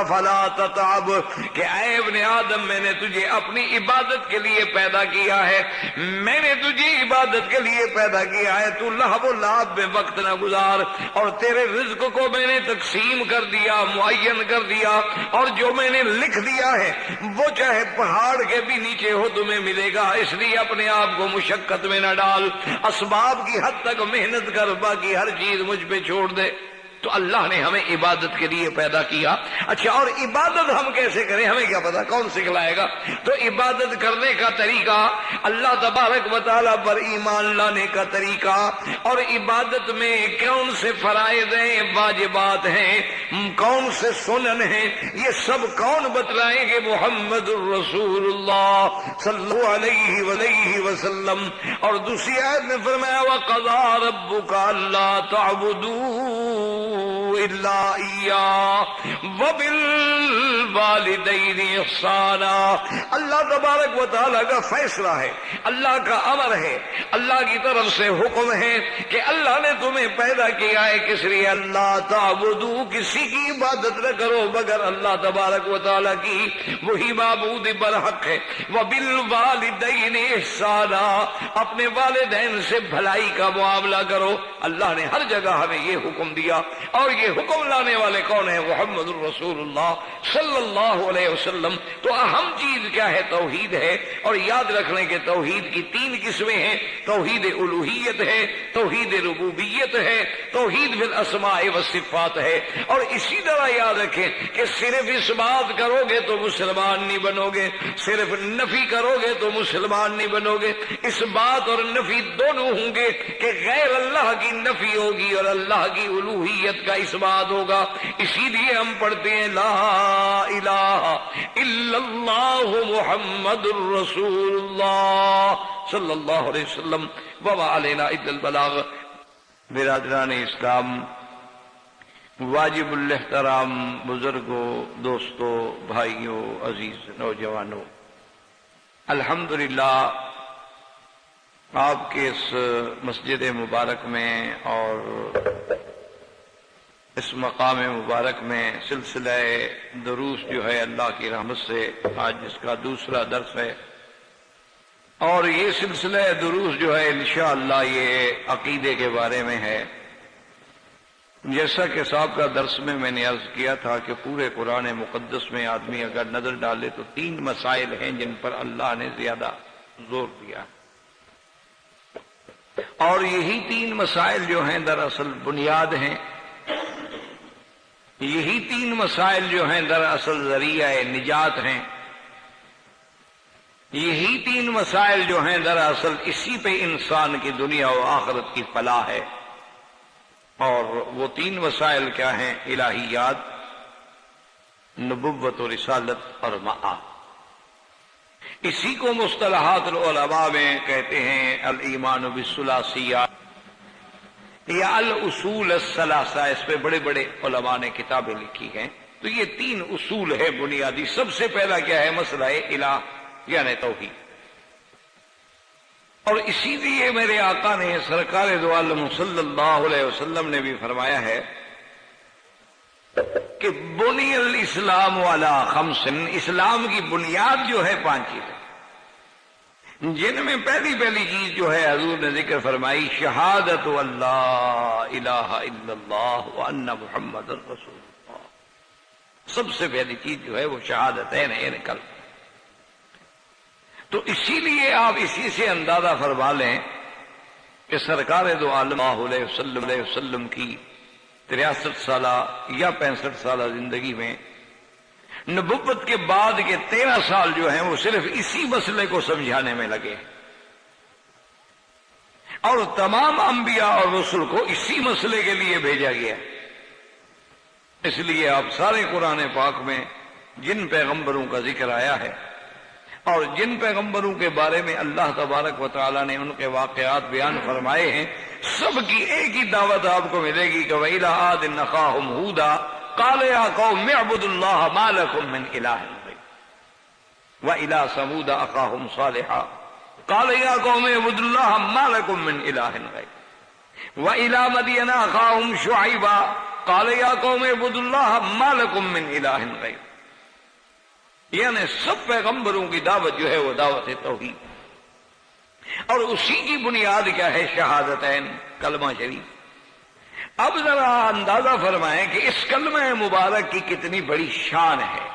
فلا تتعب، کہ اے ابن آدم میں نے تجھے اپنی عبادت کے لیے پیدا کیا ہے، میں نے تجھے عبادت کے لیے پیدا کیا ہے، تو لہو و لعب میں وقت نہ گزار، اور تیرے رزق کو میں نے تقسیم کر دیا، معین کر دیا، اور جو میں نے لکھ دیا ہے وہ چاہے پہاڑ کے بھی نیچے ہو تمہیں ملے گا، اس لیے اپنے آپ کو مشقت میں نہ ڈال، اسباب کی حد تک محنت کر، باقی ہر چیز مجھ پہ چھوڑ دے۔ تو اللہ نے ہمیں عبادت کے لیے پیدا کیا۔ اچھا، اور عبادت ہم کیسے کریں؟ ہمیں کیا پتا، کون سکھلائے گا؟ تو عبادت کرنے کا طریقہ، اللہ تبارک و تعالیٰ پر ایمان لانے کا طریقہ، اور عبادت میں کون سے فرائض ہیں، واجبات ہیں، کون سے سنن ہیں، یہ سب کون بتلائیں گے؟ محمد الرسول اللہ صلی اللہ علیہ وآلہ وسلم۔ اور دوسری آیت میں فرمایا وَقَضَىٰ رَبُّكَ أَلَّا تَعْبُدُوا إِلَّا إِيَّاهُ وَبِالْوَالِدَيْنِ إِحْسَانًا۔ اللہ تبارک و تعالیٰ کا فیصلہ ہے، اللہ کا امر ہے، اللہ کی طرف سے حکم ہے کہ اللہ نے تمہیں پیدا کیا ہے کس لیے؟ اللہ تعبدو، کسی کی عبادت نہ کرو مگر اللہ تبارک و تعالیٰ کی، وہی معبود برحق ہے۔ وَبِالْوَالِدَيْنِ إِحْسَانًا، اپنے والدین سے بھلائی کا معاملہ کرو۔ اللہ نے ہر جگہ ہمیں یہ حکم دیا، اور یہ حکم لانے والے کون ہیں؟ محمد الرسول اللہ صلی اللہ علیہ وسلم۔ تو اہم چیز کیا ہے؟ توحید ہے، اور یاد رکھنے کے توحید کی 3 قسمیں ہیں، توحید الوہیت ہے، توحید ربوبیت ہے، توحید بالاسماء والصفات ہے۔ اور اسی طرح یاد رکھیں کہ صرف اس بات کرو گے تو مسلمان نہیں بنو گے، صرف نفی کرو گے تو مسلمان نہیں بنو گے، اس بات اور نفی دونوں ہوں گے کہ غیر اللہ کی نفی ہوگی اور اللہ کی الوہیت کا اس بات ہوگا۔ اسی لیے ہم پڑھتے ہیں لا الہ الا اللہ محمد الرسول اللہ صلی اللہ علیہ وسلم وما علینا الا البلاغ۔ برادران اسلام، واجب الاحترام بزرگوں، دوستوں، بھائیوں، عزیز نوجوانوں، الحمدللہ آپ کے اس مسجد مبارک میں اور اس مقام مبارک میں سلسلہ دروس جو ہے اللہ کی رحمت سے آج اس کا دوسرا درس ہے، اور یہ سلسلہ دروس جو ہے انشاءاللہ یہ عقیدے کے بارے میں ہے۔ جیسا کہ سابقہ درس میں میں نے عرض کیا تھا کہ پورے قرآن مقدس میں آدمی اگر نظر ڈالے تو 3 مسائل ہیں جن پر اللہ نے زیادہ زور دیا، اور یہی 3 مسائل جو ہیں دراصل بنیاد ہیں، یہی 3 مسائل جو ہیں دراصل ذریعہ نجات ہیں، یہی 3 مسائل جو ہیں دراصل اسی پہ انسان کی دنیا و آخرت کی فلاح ہے۔ اور وہ 3 مسائل کیا ہیں؟ الہیات، نبوت و رسالت اور معاد۔ اسی کو مصطلحات العلماء میں کہتے ہیں الایمان بالثلاثیات یا الاصول الثلاثہ۔ اس پہ بڑے بڑے علماء نے کتابیں لکھی ہیں۔ تو یہ 3 اصول ہے بنیادی۔ سب سے پہلا کیا ہے؟ مسئلہ الہ یعنی توحید۔ اور اسی لیے میرے آقا نے سرکار دو عالم صلی اللہ علیہ وسلم نے بھی فرمایا ہے کہ بنی الاسلام علی 5، اسلام کی بنیاد جو ہے 5 چیزیں، جن میں پہلی چیز جو ہے حضور نے ذکر فرمائی شہادت اللہ الہ الا اللہ وان محمد رسول اللہ۔ سب سے پہلی چیز جو ہے وہ شہادت ہے یعنی کلمہ۔ تو اسی لیے آپ اسی سے اندازہ فرما لیں کہ سرکار دو عالم علیہ وسلم کی 63 سالہ یا 65 سالہ زندگی میں نبوت کے بعد کے 13 سال جو ہیں وہ صرف اسی مسئلے کو سمجھانے میں لگے، اور تمام انبیاء اور رسل کو اسی مسئلے کے لیے بھیجا گیا۔ اس لیے آپ سارے قرآن پاک میں جن پیغمبروں کا ذکر آیا ہے اور جن پیغمبروں کے بارے میں اللہ تبارک و تعالیٰ نے ان کے واقعات بیان فرمائے ہیں، سب کی ایک ہی دعوت آپ کو ملے گی کہ وَإِلَىٰ عَادٍ أَخَاهُمْ هُودًا قَالَ يَا قَوْمِ اعْبُدُوا اللَّهَ مَا لَكُم مِّنْ إِلَٰهٍ غَيْرُهُ۔ وَإِلَىٰ ثَمُودَ أَخَاهُمْ صَالِحًا قَالَ يَا قَوْمِ اعْبُدُوا اللَّهَ مَا لَكُم مِّنْ إِلَٰهٍ غَيْرُهُ وَإِلَىٰ مَدْيَنَ أَخَاهُمْ شُعَيْبًا قَالَ يَا قَوْمِ اعْبُدُوا اللَّهَ مَا لَكُم مِّنْ إِلَٰهٍ غَيْرُهُ۔ یعنی سب پیغمبروں کی دعوت جو ہے وہ دعوت توحید، اور اسی کی بنیاد کیا ہے؟ شہادتین، کلمہ شریف۔ اب ذرا اندازہ فرمائیں کہ اس کلمہ مبارک کی کتنی بڑی شان ہے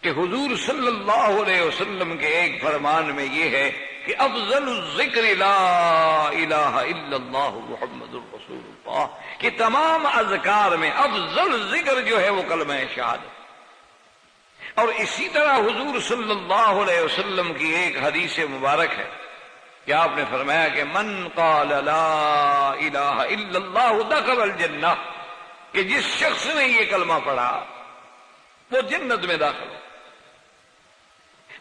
کہ حضور صلی اللہ علیہ وسلم کے ایک فرمان میں یہ ہے کہ افضل الذکر لا الہ الا اللہ محمد الرسول اللہ، کہ تمام اذکار میں افضل ذکر جو ہے وہ کلمہ شہادت۔ اور اسی طرح حضور صلی اللہ علیہ وسلم کی ایک حدیث مبارک ہے کہ آپ نے فرمایا کہ من قال لا الہ الا اللہ دخل الجنہ، کہ جس شخص نے یہ کلمہ پڑھا وہ جنت میں داخل ہو۔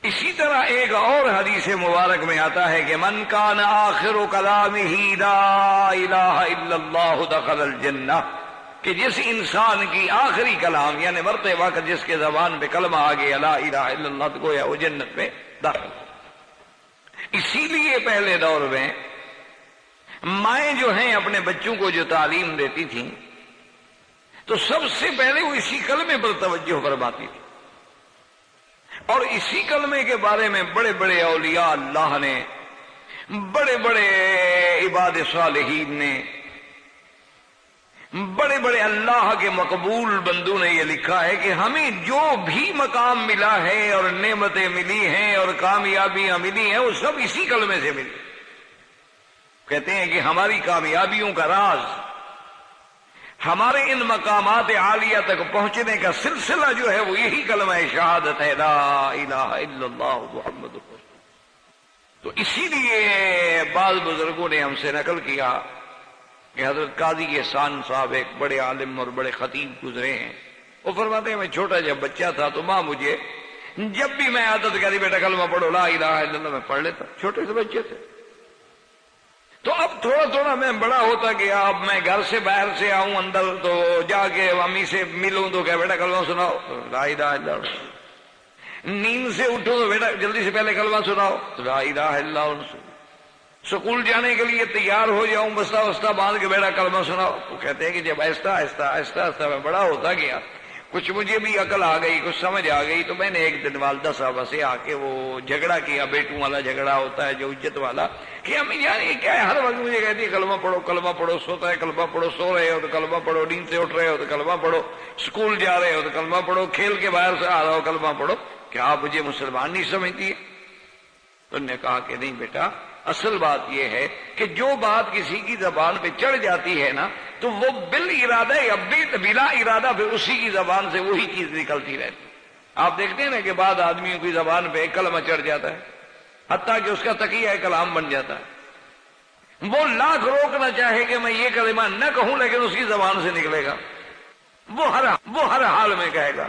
اسی طرح ایک اور حدیث مبارک میں آتا ہے کہ من کان آخر کلامہ لا الہ الا اللہ دخل الجنہ، کہ جس انسان کی آخری کلام یعنی مرتے وقت جس کے زبان پہ کلمہ آ گیا لا الہ الا اللہ تو گویا وہ جنت میں داخل ہو۔ اسی لیے پہلے دور میں مائیں جو ہیں اپنے بچوں کو جو تعلیم دیتی تھیں تو سب سے پہلے وہ اسی کلمے پر توجہ فرماتی تھی، اور اسی کلمے کے بارے میں بڑے بڑے اولیاء اللہ نے، بڑے بڑے عباد صالحین نے، بڑے بڑے اللہ کے مقبول بندوں نے یہ لکھا ہے کہ ہمیں جو بھی مقام ملا ہے اور نعمتیں ملی ہیں اور کامیابیاں ملی ہیں وہ سب اسی کلمے سے ملی۔ کہتے ہیں کہ ہماری کامیابیوں کا راز، ہمارے ان مقامات عالیہ تک پہنچنے کا سلسلہ جو ہے وہ یہی کلمہ شہادت ہے، لا الہ الا اللہ محمد رسول اللہ۔ تو اسی لیے بعض بزرگوں نے ہم سے نقل کیا کہ حضرت قاضی احسان صاحب ایک بڑے عالم اور بڑے خطیب گزرے ہیں، وہ فرماتے ہیں میں چھوٹا جب بچہ تھا تو ماں مجھے جب بھی میں عادت کری بیٹا کلمہ پڑھو لا الہ الا اللہ، میں پڑھ لیتا، چھوٹے سے بچے تھے۔ تو اب تھوڑا تھوڑا میں بڑا ہوتا گیا، اب میں گھر سے باہر سے آؤں اندر تو جا کے امی سے ملوں تو کہ بیٹا کلمہ سناؤ لا الہ الا اللہ، نیند سے اٹھو تو بیٹا جلدی سے پہلے کلمہ سناؤ لا الہ الا اللہ، سکول جانے کے لیے تیار ہو جاؤں بستہ وستہ باندھ کے بیٹا کلمہ سناؤ۔ تو کہتے ہیں کہ جب آہستہ آہستہ آہستہ آہستہ میں بڑا ہوتا گیا، کچھ مجھے بھی عقل آ گئی، کچھ سمجھ آ گئی، تو میں نے ایک دن والدہ صاحبہ سے آ کے وہ جھگڑا کیا، بیٹوں والا جھگڑا ہوتا ہے جو عزت والا، کہ امی جان یہ کیا ہے، ہر وقت مجھے کہتی ہے کلمہ پڑھو کلمہ پڑھو، سوتا ہے کلمہ پڑھو، سو رہے ہو تو کلمہ پڑھو، نیند سے اٹھ رہے ہو تو کلمہ پڑھو، اسکول جا رہے ہو تو کلمہ پڑھو، کھیل کے باہر سے آ رہا ہو کلمہ پڑھو، کیا آپ مجھے مسلمان نہیں سمجھتی ہے؟ تو انہوں نے کہا کہ نہیں بیٹا، اصل بات یہ ہے کہ جو بات کسی کی زبان پہ چڑھ جاتی ہے نا تو وہ بالارادہ یا بلا ارادہ پھر اسی کی زبان سے وہی چیز نکلتی رہتی۔ آپ دیکھتے ہیں نا کہ بعض آدمیوں کی زبان پہ ایک کلمہ چڑھ جاتا ہے، حتیٰ کہ اس کا تقیہ کلام بن جاتا ہے، وہ لاکھ روکنا چاہے کہ میں یہ کلمہ نہ کہوں لیکن اس کی زبان سے نکلے گا، وہ ہر حال میں کہے گا۔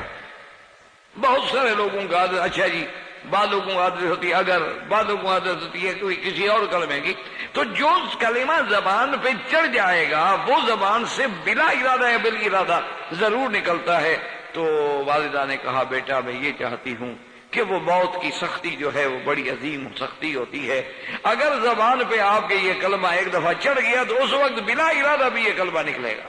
بہت سارے لوگوں کا عادت، اچھا جی بعض لوگوں کو عادت ہوتی ہے اگر، بعض لوگوں کو عادت ہوتی ہے کوئی کسی اور کلمے کی، تو جو کلمہ زبان پہ چڑھ جائے گا وہ زبان سے بلا ارادہ یا بال ارادہ ضرور نکلتا ہے۔ تو والدہ نے کہا بیٹا میں یہ چاہتی ہوں کہ وہ موت کی سختی جو ہے وہ بڑی عظیم سختی ہوتی ہے، اگر زبان پہ آپ کے یہ کلمہ ایک دفعہ چڑھ گیا تو اس وقت بلا ارادہ بھی یہ کلمہ نکلے گا،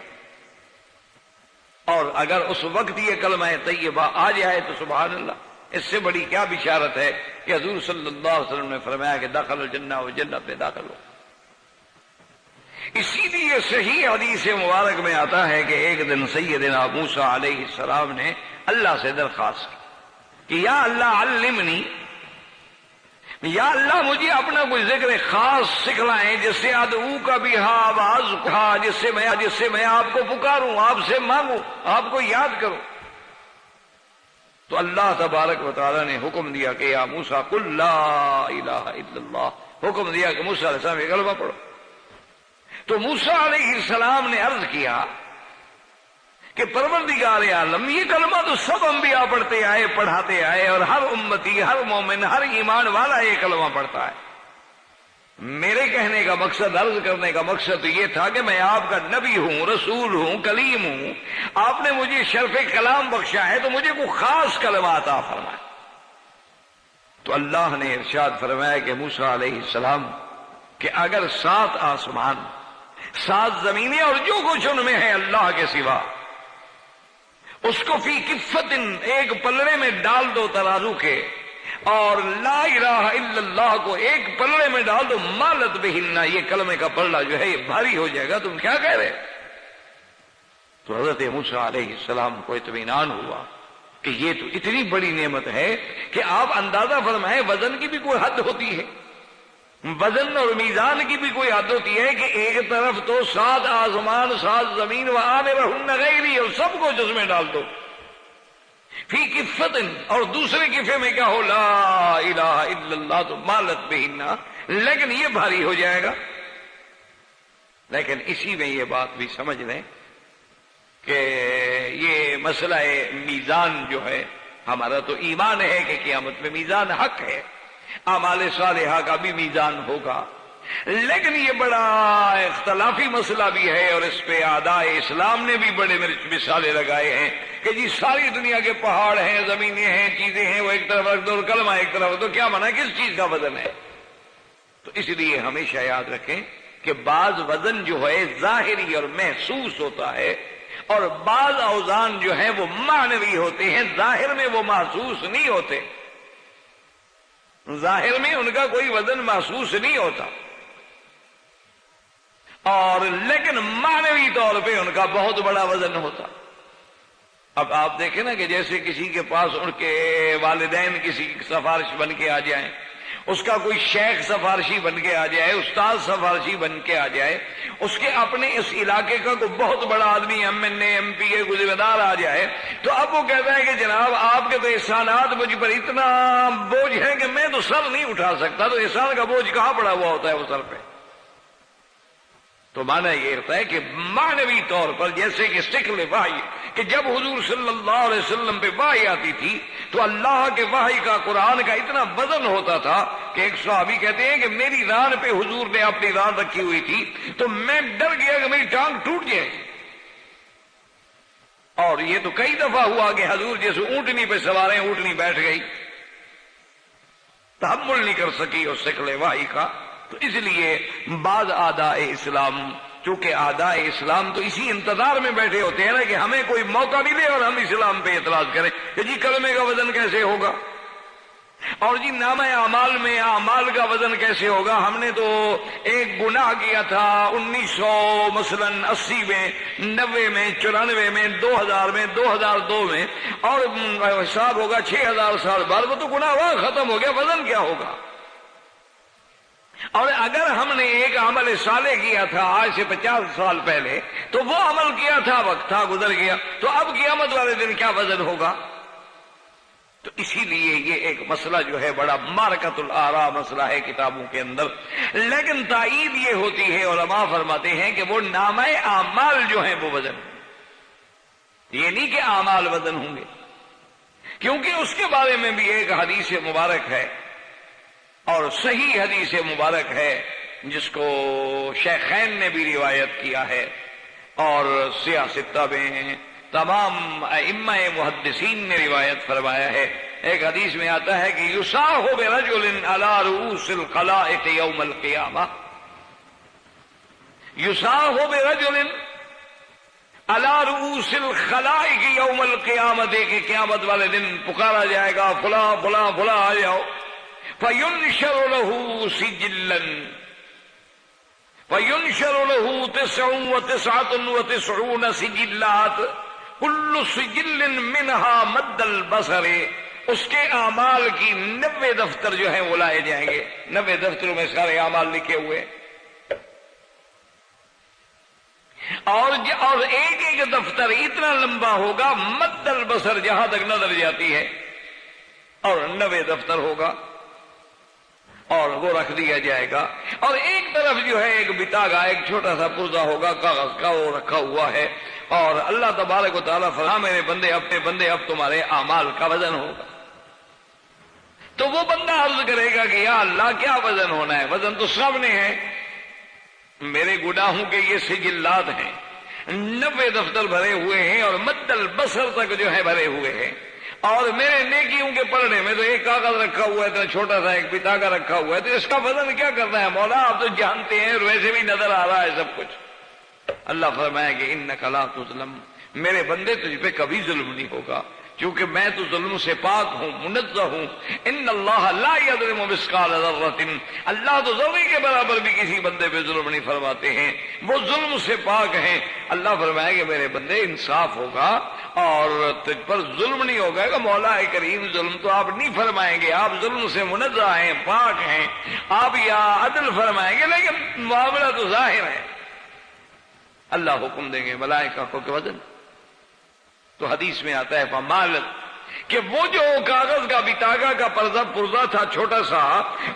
اور اگر اس وقت یہ کلمہ طیبہ آ جائے تو سبحان اللہ، اس سے بڑی کیا بشارت ہے کہ حضور صلی اللہ علیہ وسلم نے فرمایا کہ داخل الجنہ و جنت میں داخل ہو۔ اسی لیے صحیح حدیث مبارک میں آتا ہے کہ ایک دن سیدنا موسیٰ علیہ السلام نے اللہ سے درخواست کی کہ یا اللہ علمنی، یا اللہ مجھے اپنا کوئی ذکر خاص سکھلائیں جس سے ادعو کا بھی آواز جس سے میں آپ کو پکاروں، آپ سے مانگوں، آپ کو یاد کروں۔ تو اللہ تبارک و تعالیٰ نے حکم دیا کہ یا موسیٰ قل لا الہ الا اللہ، حکم دیا کہ موسیٰ علیہ السلام یہ کلمہ پڑھو۔ تو موسیٰ علیہ السلام نے عرض کیا کہ پروردگار عالم یہ کلمہ تو سب انبیاء پڑھتے آئے پڑھاتے آئے، اور ہر امتی ہر مومن ہر ایمان والا یہ کلمہ پڑھتا ہے، میرے کہنے کا مقصد، عرض کرنے کا مقصد یہ تھا کہ میں آپ کا نبی ہوں، رسول ہوں، کلیم ہوں، آپ نے مجھے شرف کلام بخشا ہے تو مجھے کوئی خاص کلمہ عطا فرمائے۔ تو اللہ نے ارشاد فرمایا کہ موسیٰ علیہ السلام کہ اگر 7 آسمان 7 زمینیں اور جو کچھ ان میں ہے اللہ کے سوا، اس کو فی کفت ایک پلڑے میں ڈال دو ترازو کے، اور لا الہ الا اللہ کو ایک پلڑے میں ڈال دو، مالت بہن، یہ کلمے کا پلڑا جو ہے یہ بھاری ہو جائے گا، تم کیا کہہ رہے؟ تو حضرت موسیٰ علیہ السلام کو اطمینان ہوا کہ یہ تو اتنی بڑی نعمت ہے کہ آپ اندازہ فرمائیں وزن کی بھی کوئی حد ہوتی ہے، وزن اور میزان کی بھی کوئی حد ہوتی ہے کہ ایک طرف تو 7 آسمان 7 زمین وآمرہن غیری، اور سب کو جس میں ڈال دو فی کفت، اور دوسرے کفے میں کیا ہو لا الہ الا اللہ، تو مالت بہن، لیکن یہ بھاری ہو جائے گا۔ لیکن اسی میں یہ بات بھی سمجھ لیں کہ یہ مسئلہ میزان جو ہے، ہمارا تو ایمان ہے کہ قیامت میں میزان حق ہے، اعمال صالحہ کا بھی میزان ہوگا، لیکن یہ بڑا اختلافی مسئلہ بھی ہے، اور اس پہ اعداء اسلام نے بھی بڑے مثالیں لگائے ہیں کہ جی ساری دنیا کے پہاڑ ہیں، زمینیں ہیں، چیزیں ہیں، وہ ایک طرف رکھ دو اور کلمہ ایک طرف رکھ دو، کیا منع کس چیز کا وزن ہے؟ تو اس لیے ہمیشہ یاد رکھیں کہ بعض وزن جو ہے ظاہری اور محسوس ہوتا ہے، اور بعض اوزان جو ہیں وہ معنوی ہوتے ہیں، ظاہر میں وہ محسوس نہیں ہوتے، ظاہر میں ان کا کوئی وزن محسوس نہیں ہوتا، اور لیکن معنوی طور پہ ان کا بہت بڑا وزن ہوتا۔ اب آپ دیکھیں نا کہ جیسے کسی کے پاس ان کے والدین کسی کی سفارش بن کے آ جائیں، اس کا کوئی شیخ سفارشی بن کے آ جائے، استاد سفارشی بن کے آ جائے، اس کے اپنے اس علاقے کا کوئی بہت بڑا آدمی M N A M P A کوئی ذمہ دار آ جائے، تو اب وہ کہتا ہے کہ جناب آپ کے تو احسانات مجھ پر اتنا بوجھ ہے کہ میں تو سر نہیں اٹھا سکتا، تو احسان کا بوجھ کہاں پڑا ہوا ہوتا ہے وہ سر پہ؟ تو معنی یہ ہوتا ہے کہ معنوی طور پر جیسے کہ سکل وحی، کہ جب حضور صلی اللہ علیہ وسلم پہ وحی آتی تھی تو اللہ کے وحی کا قرآن کا اتنا وزن ہوتا تھا کہ ایک صحابی کہتے ہیں کہ میری ران پہ حضور نے اپنی ران رکھی ہوئی تھی تو میں ڈر گیا کہ میری ٹانگ ٹوٹ جائے، اور یہ تو کئی دفعہ ہوا کہ حضور جیسے اونٹنی پہ سوار ہیں، اونٹنی بیٹھ گئی، تحمل نہیں کر سکی اس سکل وحی کا۔ تو اس لیے بعض اعداء اسلام، چونکہ اعداء اسلام تو اسی انتظار میں بیٹھے ہوتے ہیں نا کہ ہمیں کوئی موقع ملے اور ہم اسلام پہ اعتراض کریں کہ جی کلمے کا وزن کیسے ہوگا، اور جی نامہ اعمال میں اعمال کا وزن کیسے ہوگا، ہم نے تو ایک گناہ کیا تھا 1900 مثلا 80 میں 90 میں 94 میں 2000 میں 2002 میں، اور حساب ہوگا 6000 سال بعد، وہ تو گناہ ہوا ختم ہو گیا، وزن کیا ہوگا؟ اور اگر ہم نے ایک عمل صالح کیا تھا آج سے 50 سال پہلے، تو وہ عمل کیا تھا، وقت تھا گزر گیا، تو اب قیامت والے دن کیا وزن ہوگا؟ تو اسی لیے یہ ایک مسئلہ جو ہے بڑا معرکۃ الآراء مسئلہ ہے کتابوں کے اندر، لیکن تائید یہ ہوتی ہے، علماء فرماتے ہیں کہ وہ نامہ اعمال جو ہیں وہ وزن، یہ نہیں کہ اعمال وزن ہوں گے، کیونکہ اس کے بارے میں بھی ایک حدیث مبارک ہے، اور صحیح حدیث مبارک ہے جس کو شیخین نے بھی روایت کیا ہے، اور سیاستہ میں تمام ائمہ محدثین نے روایت فرمایا ہے۔ ایک حدیث میں آتا ہے کہ یصاح برجل علی رؤوس الخلائق یوم القیامہ، یصاح برجل علی رؤوس الخلائق یوم القیامہ، کہ قیامت والے دن پکارا جائے گا فلاں فلاں فلاں آ جاؤ، فَيُنْشَرُ لَهُ سِجِلًّا فَيُنْشَرُ لَهُ 99 سِجِلَّاتٍ كُلُّ سِجِلٍّ مِّنْهَا مَدَّ الْبَصَرِ، اس کے اعمال کی 90 دفتر جو ہیں وہ لائے جائیں گے، 90 دفتروں میں سارے اعمال لکھے ہوئے، اور ایک ایک دفتر اتنا لمبا ہوگا مد البصر، جہاں تک نظر جاتی ہے، اور 90 دفتر ہوگا، اور وہ رکھ دیا جائے گا، اور ایک طرف جو ہے ایک بتاگا، ایک چھوٹا سا پرزہ ہوگا کاغذ کا، وہ رکھا ہوا ہے، اور اللہ تبارک و تعالیٰ فرما میرے بندے اپنے بندے اب تمہارے اعمال کا وزن ہوگا۔ تو وہ بندہ عرض کرے گا کہ یا اللہ کیا وزن ہونا ہے؟ وزن تو سب نے ہے، میرے گناہوں کے یہ سجلات ہیں، 90 دفتر بھرے ہوئے ہیں، اور مد البصر تک جو ہے بھرے ہوئے ہیں، اور میرے نیکیوں کے پلڑے میں تو ایک کاغذ رکھا ہوا ہے، اتنا چھوٹا سا ایک پتاگا رکھا ہوا ہے، تو اس کا وزن کیا کرنا ہے مولا؟ آپ تو جانتے ہیں، ویسے بھی نظر آ رہا ہے سب کچھ۔ اللہ فرمایا کہ انک لا تظلم، میرے بندے تجھ پہ کبھی ظلم نہیں ہوگا، کیونکہ میں تو ظلم سے پاک ہوں، منزہ ہوں۔ ان اللہ لا یظلم مثقال ذرۃ، اللہ تو ذرے کے برابر بھی کسی بندے پہ ظلم نہیں فرماتے ہیں، وہ ظلم سے پاک ہیں۔ اللہ فرمائے کہ میرے بندے انصاف ہوگا اور تجھ پر ظلم نہیں ہوگا کہ مولا کریم ظلم تو آپ نہیں فرمائیں گے، آپ ظلم سے منزہ ہیں، پاک ہیں، آپ یا عدل فرمائیں گے، لیکن معاملہ تو ظاہر ہے۔ اللہ حکم دیں گے ملائکہ کو کہ وزن، تو حدیث میں آتا ہے فمال، کہ وہ جو کاغذ کا بتاگا کا پرزہ تھا چھوٹا سا،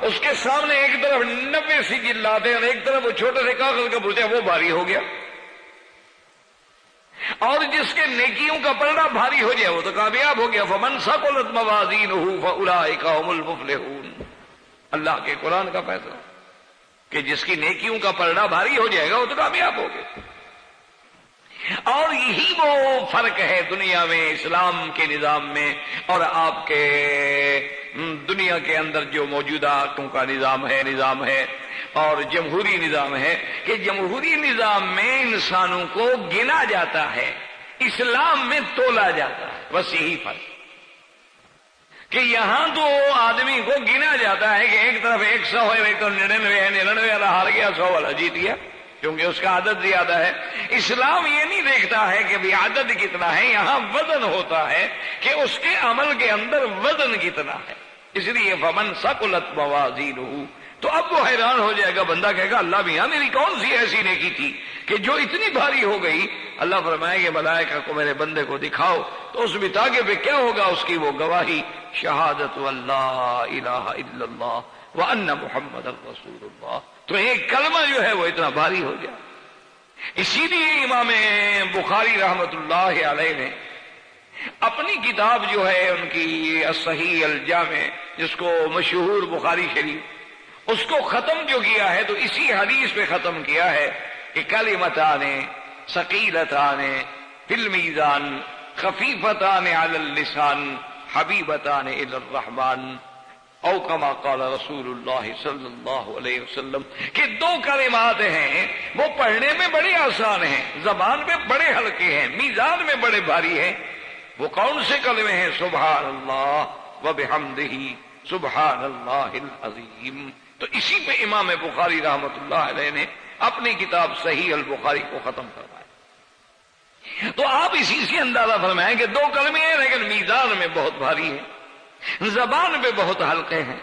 اس کے سامنے ایک طرف 90 سجل لاتے اور ایک طرف وہ چھوٹے سے کاغذ کا پرزہ، وہ بھاری ہو گیا، اور جس کے نیکیوں کا پلڑا بھاری ہو جائے وہ تو کامیاب ہو گیا۔ فمن ثقلت موازینہ فاولئک هم المفلحون، اللہ کے قرآن کا فیصلہ کہ جس کی نیکیوں کا پلڑا بھاری ہو جائے گا وہ تو کامیاب ہو گیا۔ اور یہی وہ فرق ہے دنیا میں، اسلام کے نظام میں اور آپ کے دنیا کے اندر جو موجودہ کا نظام ہے اور جمہوری نظام ہے، کہ جمہوری نظام میں انسانوں کو گنا جاتا ہے، اسلام میں تولا جاتا ہے، بس یہی فرق کہ یہاں تو آدمی کو گنا جاتا ہے کہ ایک طرف 100 ہے، ایک طرف 99 ہے، 99 والا ہار گیا، 100 والا جیت گیا، کیونکہ اس کا عدد زیادہ ہے۔ اسلام یہ نہیں دیکھتا ہے کہ بھی عدد کتنا ہے، یہاں وزن ہوتا ہے کہ اس کے عمل کے اندر وزن کتنا ہے۔ اس لیے فمن ثقلت موازینہ، تو اب وہ حیران ہو جائے گا، بندہ کہے گا اللہ میاں میری کون سی ایسی نیکی تھی کہ جو اتنی بھاری ہو گئی؟ اللہ فرمائے کہ ملائکہ کو میرے بندے کو دکھاؤ، تو اس بتاگے پہ کیا ہوگا؟ اس کی وہ گواہی، شہادت اللہ الہ الا اللہ وان محمد رسول اللہ، تو ایک کلمہ جو ہے وہ اتنا بھاری ہو گیا۔ اسی لیے امام بخاری رحمت اللہ علیہ نے اپنی کتاب جو ہے ان کی الصحیح الجامع، جس کو مشہور بخاری شریف، اس کو ختم جو کیا ہے تو اسی حدیث پہ ختم کیا ہے کہ کلمتان ثقیلتان فی المیزان خفیفتان علی اللسان حبیبتان الی الرحمن، او کما قال رسول اللہ صلی اللہ علیہ وسلم، کہ دو کلمات ہیں وہ پڑھنے میں بڑے آسان ہیں، زبان میں بڑے ہلکے ہیں، میزان میں بڑے بھاری ہیں۔ وہ کون سے کلمے ہیں؟ سبحان اللہ و بحمدہ سبحان اللہ العظیم۔ تو اسی پہ امام بخاری رحمت اللہ علیہ نے اپنی کتاب صحیح البخاری کو ختم کروایا۔ تو آپ اسی سے اندازہ فرمائیں کہ دو کلمے ہیں لیکن میزان میں بہت بھاری ہیں، زبان پہ بہت ہلکے ہیں۔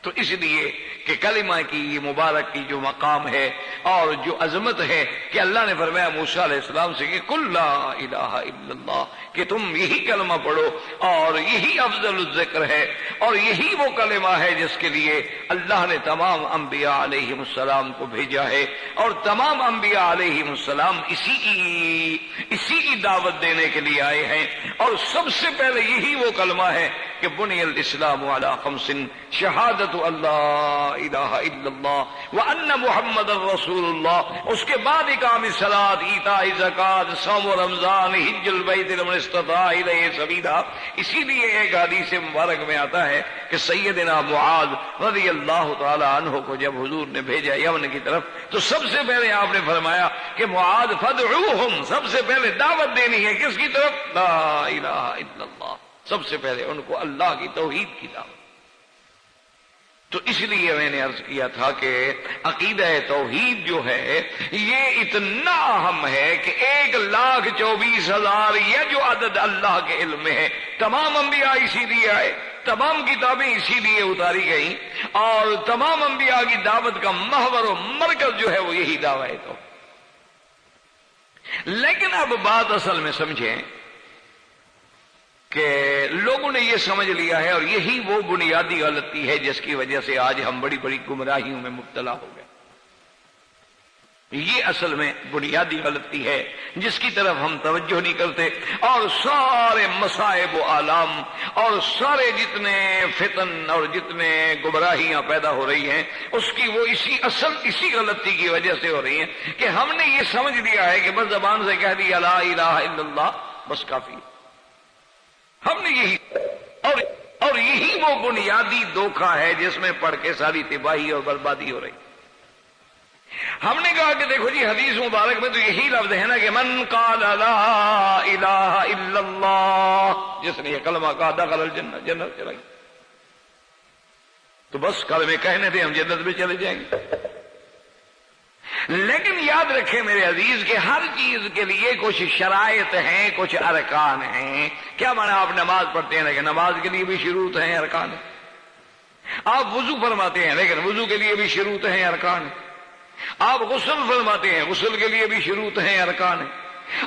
تو اس لیے کہ کلمہ کی مبارک کی جو مقام ہے اور جو عظمت ہے کہ اللہ نے فرمایا موسیٰ علیہ السلام سے کہ قل لا الہ الا اللہ، کہ تم یہی کلمہ پڑھو اور یہی افضل الذکر ہے، اور یہی وہ کلمہ ہے جس کے لیے اللہ نے تمام انبیاء علیہ السلام کو بھیجا ہے، اور تمام انبیاء علیہ السلام اسی کی دعوت دینے کے لیے آئے ہیں۔ اور سب سے پہلے یہی وہ کلمہ ہے کہ بنی الاسلام علی خمس، شہادت اللہ الہ الا اللہ وان محمد رسول اللہ، اس کے بعد اقام الصلاۃ، ایتاء الزکوٰۃ، صوم رمضان، حج البیت لمن استطاع الیہ سبیلا۔ اسی لیے ایک حدیث مبارک میں آتا ہے کہ سیدنا معاذ رضی اللہ تعالی عنہ کو جب حضور نے بھیجا یمن کی طرف، تو سب سے پہلے آپ نے فرمایا کہ معاذ فادعوہم، سب سے پہلے دعوت دینی ہے کس کی طرف؟ لا الہ الا اللہ، سب سے پہلے ان کو اللہ کی توحید کی دعوت۔ تو اس لیے میں نے عرض کیا تھا کہ عقیدہ توحید جو ہے یہ اتنا اہم ہے کہ 1,24,000 یہ جو عدد اللہ کے علم میں ہے، تمام انبیاء اسی لیے آئے، تمام کتابیں اسی لیے اتاری گئیں، اور تمام انبیاء کی دعوت کا محور و مرکز جو ہے وہ یہی دعویٰ ہے۔ تو لیکن اب بات اصل میں سمجھیں کہ لوگوں نے یہ سمجھ لیا ہے، اور یہی وہ بنیادی غلطی ہے جس کی وجہ سے آج ہم بڑی بڑی گمراہیوں میں مبتلا ہو گئے۔ یہ اصل میں بنیادی غلطی ہے جس کی طرف ہم توجہ نہیں کرتے، اور سارے مصائب و آلام اور سارے جتنے فتن اور جتنے گمراہیاں پیدا ہو رہی ہیں اس کی وہ اسی غلطی کی وجہ سے ہو رہی ہیں کہ ہم نے یہ سمجھ لیا ہے کہ بس زبان سے کہہ دیا لا الہ الا اللہ بس کافی، ہم نے یہی اور یہی وہ بنیادی دھوکہ ہے جس میں پڑھ کے ساری تباہی اور بربادی ہو رہی۔ ہم نے کہا کہ دیکھو جی حدیث مبارک میں تو یہی لفظ ہے نا کہ من قال لا الہ الا اللہ، جس نے یہ کلمہ کہا دخل الجنہ، جنت چلا گیا۔ تو بس کلمے کہنے تھے ہم جنت میں چلے جائیں گے۔ لیکن یاد رکھیں میرے عزیز کہ ہر چیز کے لیے کچھ شرائط ہیں، کچھ ارکان ہیں۔ کیا مانا آپ نماز پڑھتے ہیں لیکن نماز کے لیے بھی شروط ہیں، ارکان ہیں۔ آپ وضو فرماتے ہیں لیکن وضو کے لیے بھی شروط ہیں، ارکان ہیں۔ آپ غسل فرماتے ہیں، غسل کے لیے بھی شروط ہیں، ارکان ہیں۔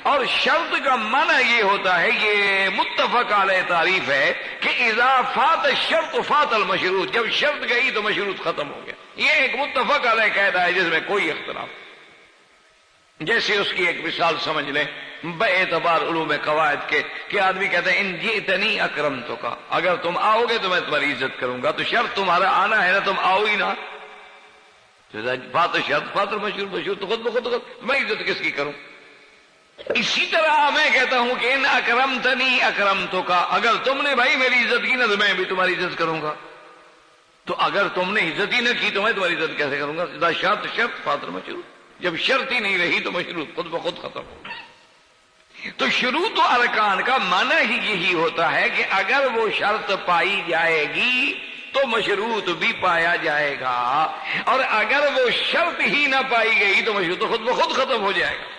اور شرط کا معنی یہ ہوتا ہے، یہ متفق علیہ تعریف ہے کہ اذا فات الشرط فات المشروط، جب شرط گئی تو مشروط ختم ہو گیا۔ یہ ایک متفق علیہ قاعدہ ہے جس میں کوئی اختلاف۔ جیسے اس کی ایک مثال سمجھ لیں بے اعتبار علوم قواعد کے کہ آدمی کہتے ہیں ان جئتنی اکرمتک، اگر تم آؤ گے تو میں تمہاری عزت کروں گا۔ تو شرط تمہارا آنا ہے نا، تم آؤ ہی نہ۔ فات شرط فات المشروط، مشروط تو خود بخود میں عزت کس کی کروں؟ اسی طرح میں کہتا ہوں کہ ان اکرمتنی اکرمتک، اگر تم نے بھائی میری عزت کی نا تو میں بھی تمہاری عزت کروں گا۔ تو اگر تم نے عزت ہی نہ کی تو میں تمہاری عزت کیسے کروں گا؟ اذا شرط شرط فات المشروط، جب شرط ہی نہیں رہی تو مشروط خود بخود ختم ہو۔ تو شروط و ارکان کا معنی ہی یہی ہوتا ہے کہ اگر وہ شرط پائی جائے گی تو مشروط بھی پایا جائے گا، اور اگر وہ شرط ہی نہ پائی گئی تو مشروط خود بخود ختم ہو جائے گا۔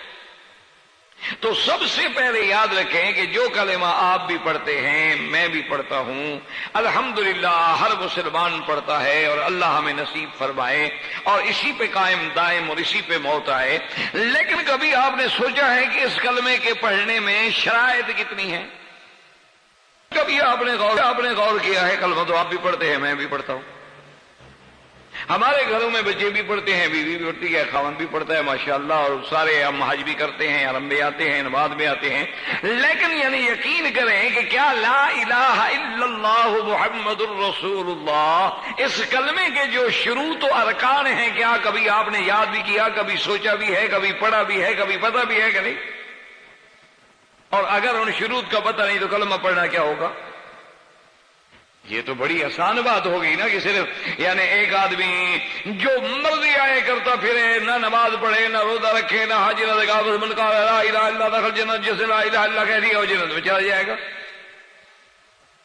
تو سب سے پہلے یاد رکھیں کہ جو کلمہ آپ بھی پڑھتے ہیں، میں بھی پڑھتا ہوں، الحمدللہ ہر مسلمان پڑھتا ہے، اور اللہ ہمیں نصیب فرمائے اور اسی پہ قائم دائم اور اسی پہ موت آئے۔ لیکن کبھی آپ نے سوچا ہے کہ اس کلمے کے پڑھنے میں شرائط کتنی ہیں؟ کبھی آپ نے غور کیا ہے؟ کلمہ تو آپ بھی پڑھتے ہیں، میں بھی پڑھتا ہوں، ہمارے گھروں میں بچے بھی پڑھتے ہیں، بیوی بھی پڑھتی ہے، خاوند بھی پڑھتا ہے ماشاءاللہ، اور سارے ہم حج بھی کرتے ہیں، حرم میں آتے ہیں، نماز میں آتے ہیں۔ لیکن یعنی یقین کریں کہ کیا لا الہ الا اللہ محمد الرسول اللہ اس کلمے کے جو شروط و ارکان ہیں، کیا کبھی آپ نے یاد بھی کیا، کبھی سوچا بھی ہے، کبھی پڑھا بھی ہے، کبھی پتہ بھی ہے کہ نہیں؟ اور اگر ان شروط کا پتہ نہیں تو کلمہ پڑھنا کیا ہوگا؟ یہ تو بڑی آسان بات ہو گئی نا کہ صرف یعنی ایک آدمی جو مرضی آئے کرتا پھرے، نہ نماز پڑھے، نہ روزہ رکھے، نہ حج، نہ زکات، بس من قال لا الہ الا اللہ دخل جنت، جس نے لا الہ الا کہہ دیا وہ جنت میں چلا جائے گا۔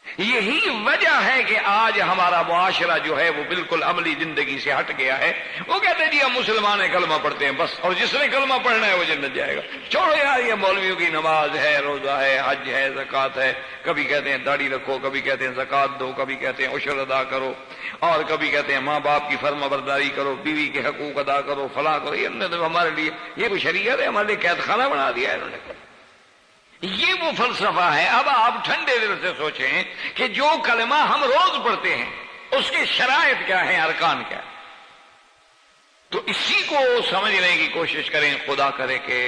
یہی وجہ ہے کہ آج ہمارا معاشرہ جو ہے وہ بالکل عملی زندگی سے ہٹ گیا ہے۔ وہ کہتے ہیں جی ہم مسلمان ہیں، کلمہ پڑھتے ہیں بس، اور جس نے کلمہ پڑھنا ہے وہ جنت جائے گا۔ چھوڑو یار، یہ مولویوں کی نماز ہے، روزہ ہے، حج ہے، زکات ہے، کبھی کہتے ہیں داڑھی رکھو، کبھی کہتے ہیں زکات دو، کبھی کہتے ہیں عشر ادا کرو، اور کبھی کہتے ہیں ماں باپ کی فرما برداری کرو، بیوی کے حقوق ادا کرو، فلاں کرو۔ یہ تو ہمارے لیے یہ کوئی شریعت ہے؟ ہمارے لیے قید خانہ بنا دیا ہے انہوں نے۔ یہ وہ فلسفہ ہے۔ اب آپ ٹھنڈے دل سے سوچیں کہ جو کلمہ ہم روز پڑھتے ہیں اس کے شرائط کیا ہیں، ارکان کیا ہیں، تو اسی کو سمجھنے کی کوشش کریں، خدا کرے کہ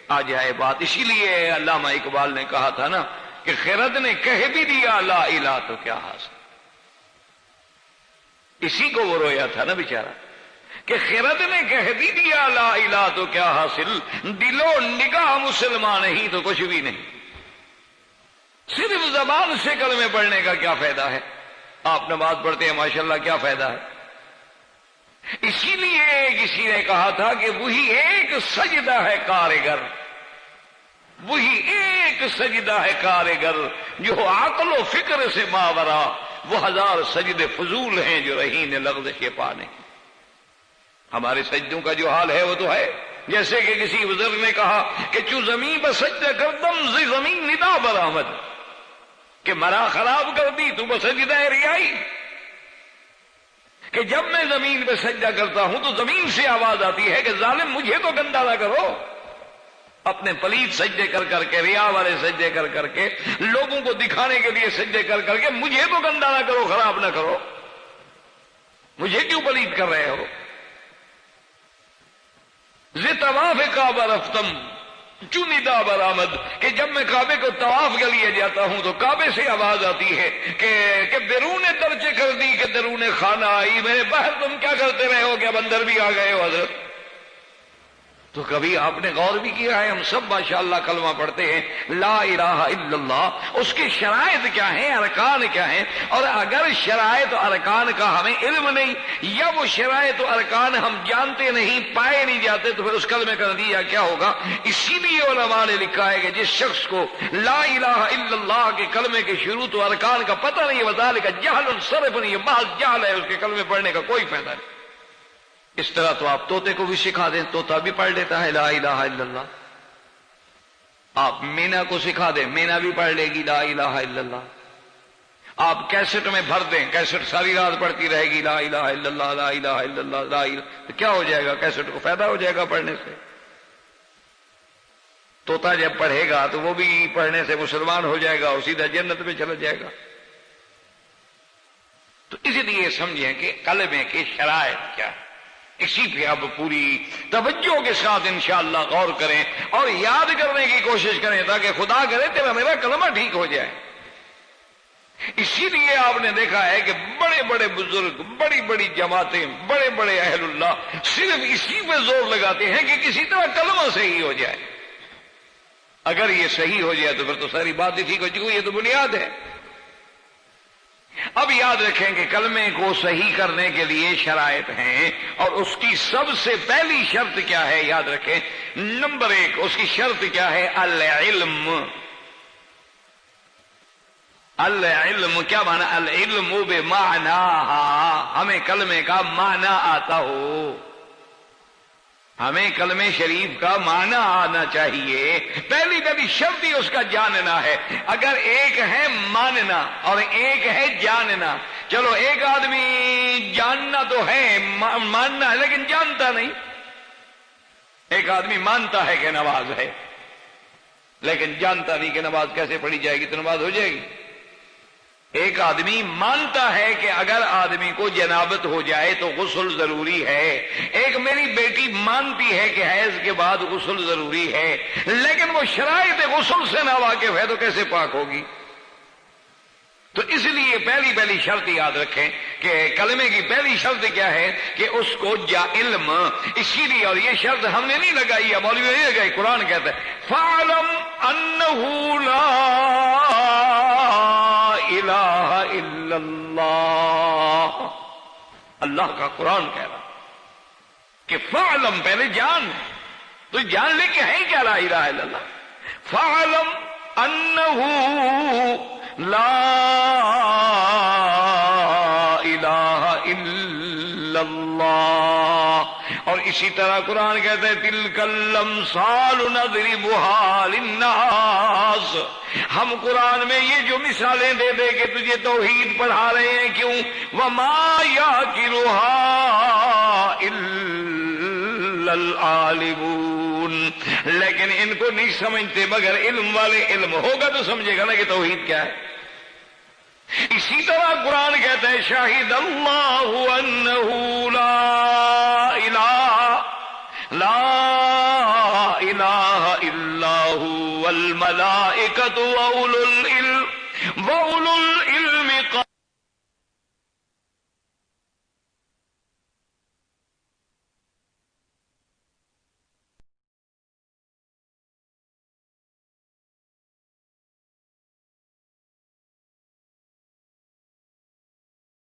آ جائے بات۔ اسی لیے علامہ اقبال نے کہا تھا نا کہ خرد نے کہہ بھی دیا لا الہ تو کیا حاصل، اسی کو وہ رویا تھا نا بیچارہ کہ خرد نے کہہ بھی دیا لا الہ تو کیا حاصل، دل و نگاہ مسلمان ہی تو کچھ بھی نہیں۔ صرف زبان سے کلمے پڑھنے کا کیا فائدہ ہے؟ آپ نماز پڑھتے ہیں ماشاءاللہ، کیا فائدہ ہے؟ اسی لیے کسی نے کہا تھا کہ وہی ایک سجدہ ہے کارگر، وہی ایک سجدہ ہے کارگر جو عقل و فکر سے ماورا، وہ ہزار سجدے فضول ہیں جو رہین لغزش پا نہیں۔ ہمارے سجدوں کا جو حال ہے وہ تو ہے جیسے کہ کسی بزرگ نے کہا کہ چو زمین پر سجدہ کردم زی زمین ندا برآمد، کہ مرا خراب کر دی تو بسجدہ ریائی، کہ جب میں زمین پہ سجدہ کرتا ہوں تو زمین سے آواز آتی ہے کہ ظالم مجھے تو گندا نہ کرو۔ اپنے پلید سجدے کر کر کے، ریا والے سجدے کر کر کے، لوگوں کو دکھانے کے لیے سجدے کر کر کے، مجھے تو گندا نہ کرو، خراب نہ کرو، مجھے کیوں پلید کر رہے ہو؟ زِ طواف کعبہ رفتم چو ندا برآمد، کہ جب میں کعبے کو طواف کے لیے جاتا ہوں تو کعبے سے آواز آتی ہے کہ بیرون درچے کر دی، کہ درون خانہ آئی، میرے باہر تم کیا کرتے رہے ہو، کہ اب اندر بھی آ گئے ہو حضرت؟ تو کبھی آپ نے غور بھی کیا ہے؟ ہم سب ماشاءاللہ کلمہ پڑھتے ہیں لا الہ الا اللہ، اس کی شرائط کیا ہیں، ارکان کیا ہیں؟ اور اگر شرائط و ارکان کا ہمیں علم نہیں، یا وہ شرائط و ارکان ہم جانتے نہیں، پائے نہیں جاتے، تو پھر اس کلمے کا نتیجہ کیا ہوگا؟ اسی لیے علماء نے لکھا ہے کہ جس شخص کو لا الہ الا اللہ کے کلمے کے شروط و ارکان کا پتہ نہیں ہے، وذالک جہل صرف نہیں، یہ محض جہل ہے، اس کے کلمے پڑھنے کا کوئی فائدہ نہیں۔ اس طرح تو آپ طوطے کو بھی سکھا دیں، طوطا بھی پڑھ لیتا ہے لا الہ الا اللہ۔ آپ مینا کو سکھا دیں، مینا بھی پڑھ لے گی لا الہ الا اللہ۔ آپ کیسٹ میں بھر دیں، کیسٹ ساری رات پڑھتی رہے گی لا الہ الا اللہ لا الہ الا اللہ لا الہ، تو کیا ہو جائے گا؟ کیسٹ کو فائدہ ہو جائے گا پڑھنے سے۔ طوطا جب پڑھے گا تو وہ بھی پڑھنے سے مسلمان ہو جائے گا اور سیدھا جنت میں چلا جائے گا۔ تو اسی لیے سمجھیں کہ کلمے کی شرائط کیا ہے، اسی پہ اب پوری توجہ کے ساتھ انشاءاللہ غور کریں اور یاد کرنے کی کوشش کریں، تاکہ خدا کرے تیرا میرا کلمہ ٹھیک ہو جائے۔ اسی لیے آپ نے دیکھا ہے کہ بڑے بڑے بزرگ، بڑی بڑی جماعتیں، بڑے بڑے اہل اللہ صرف اسی پہ زور لگاتے ہیں کہ کسی طرح کلمہ صحیح ہو جائے۔ اگر یہ صحیح ہو جائے تو پھر تو ساری بات ہی ٹھیک ہو چکی، یہ تو بنیاد ہے۔ اب یاد رکھیں کہ کلمے کو صحیح کرنے کے لیے شرائط ہیں، اور اس کی سب سے پہلی شرط کیا ہے؟ یاد رکھیں، نمبر 1 اس کی شرط کیا ہے؟ العلم۔ العلم کیا معنی؟ العلم بمعناها، ہمیں کلمے کا معنی آتا ہو، ہمیں کلمہ شریف کا معنی آنا چاہیے۔ پہلی شرط ہی اس کا جاننا ہے۔ اگر ایک ہے ماننا اور ایک ہے جاننا، چلو ایک آدمی جاننا تو ہے، ماننا ہے لیکن جانتا نہیں۔ ایک آدمی مانتا ہے کہ نماز ہے لیکن جانتا نہیں کہ نماز کیسے پڑھی جائے گی، تو نماز ہو جائے گی؟ ایک آدمی مانتا ہے کہ اگر آدمی کو جنابت ہو جائے تو غسل ضروری ہے، ایک میری بیٹی مانتی ہے کہ حیض کے بعد غسل ضروری ہے، لیکن وہ شرائط غسل سے نہ واقف ہے، تو کیسے پاک ہوگی؟ تو اس لیے پہلی شرط یاد رکھیں کہ کلمے کی پہلی شرط کیا ہے؟ کہ اس کو علم۔ اسی لیے، اور یہ شرط ہم نے نہیں لگائی ہے، مولوی نے نہیں لگائی، قرآن کہتا ہے فَاعْلَمْ أَنَّهُ لَا الہ الا اللہ۔ اللہ کا قرآن کہہ رہا کہ فعلم، پہلے جان، تو جان لے کے ہے کیا لا الہ الا اللہ؟ فعلم انہ لا الہ الا اللہ۔ اور اسی طرح قرآن کہتے ہیں تلک الامثال نضربها للناس۔ ہم قرآن میں یہ جو مثالیں دے دے کہ تجھے توحید پڑھا رہے ہیں، کیوں؟ وما یعقلها الا العالمون، لیکن ان کو نہیں سمجھتے مگر علم والے۔ علم ہوگا تو سمجھے گا نا کہ توحید کیا ہے۔ اسی طرح قرآن کہتا ہے شاہد اللہ انہ لا الہ الا هو والملائکۃ واولو العلم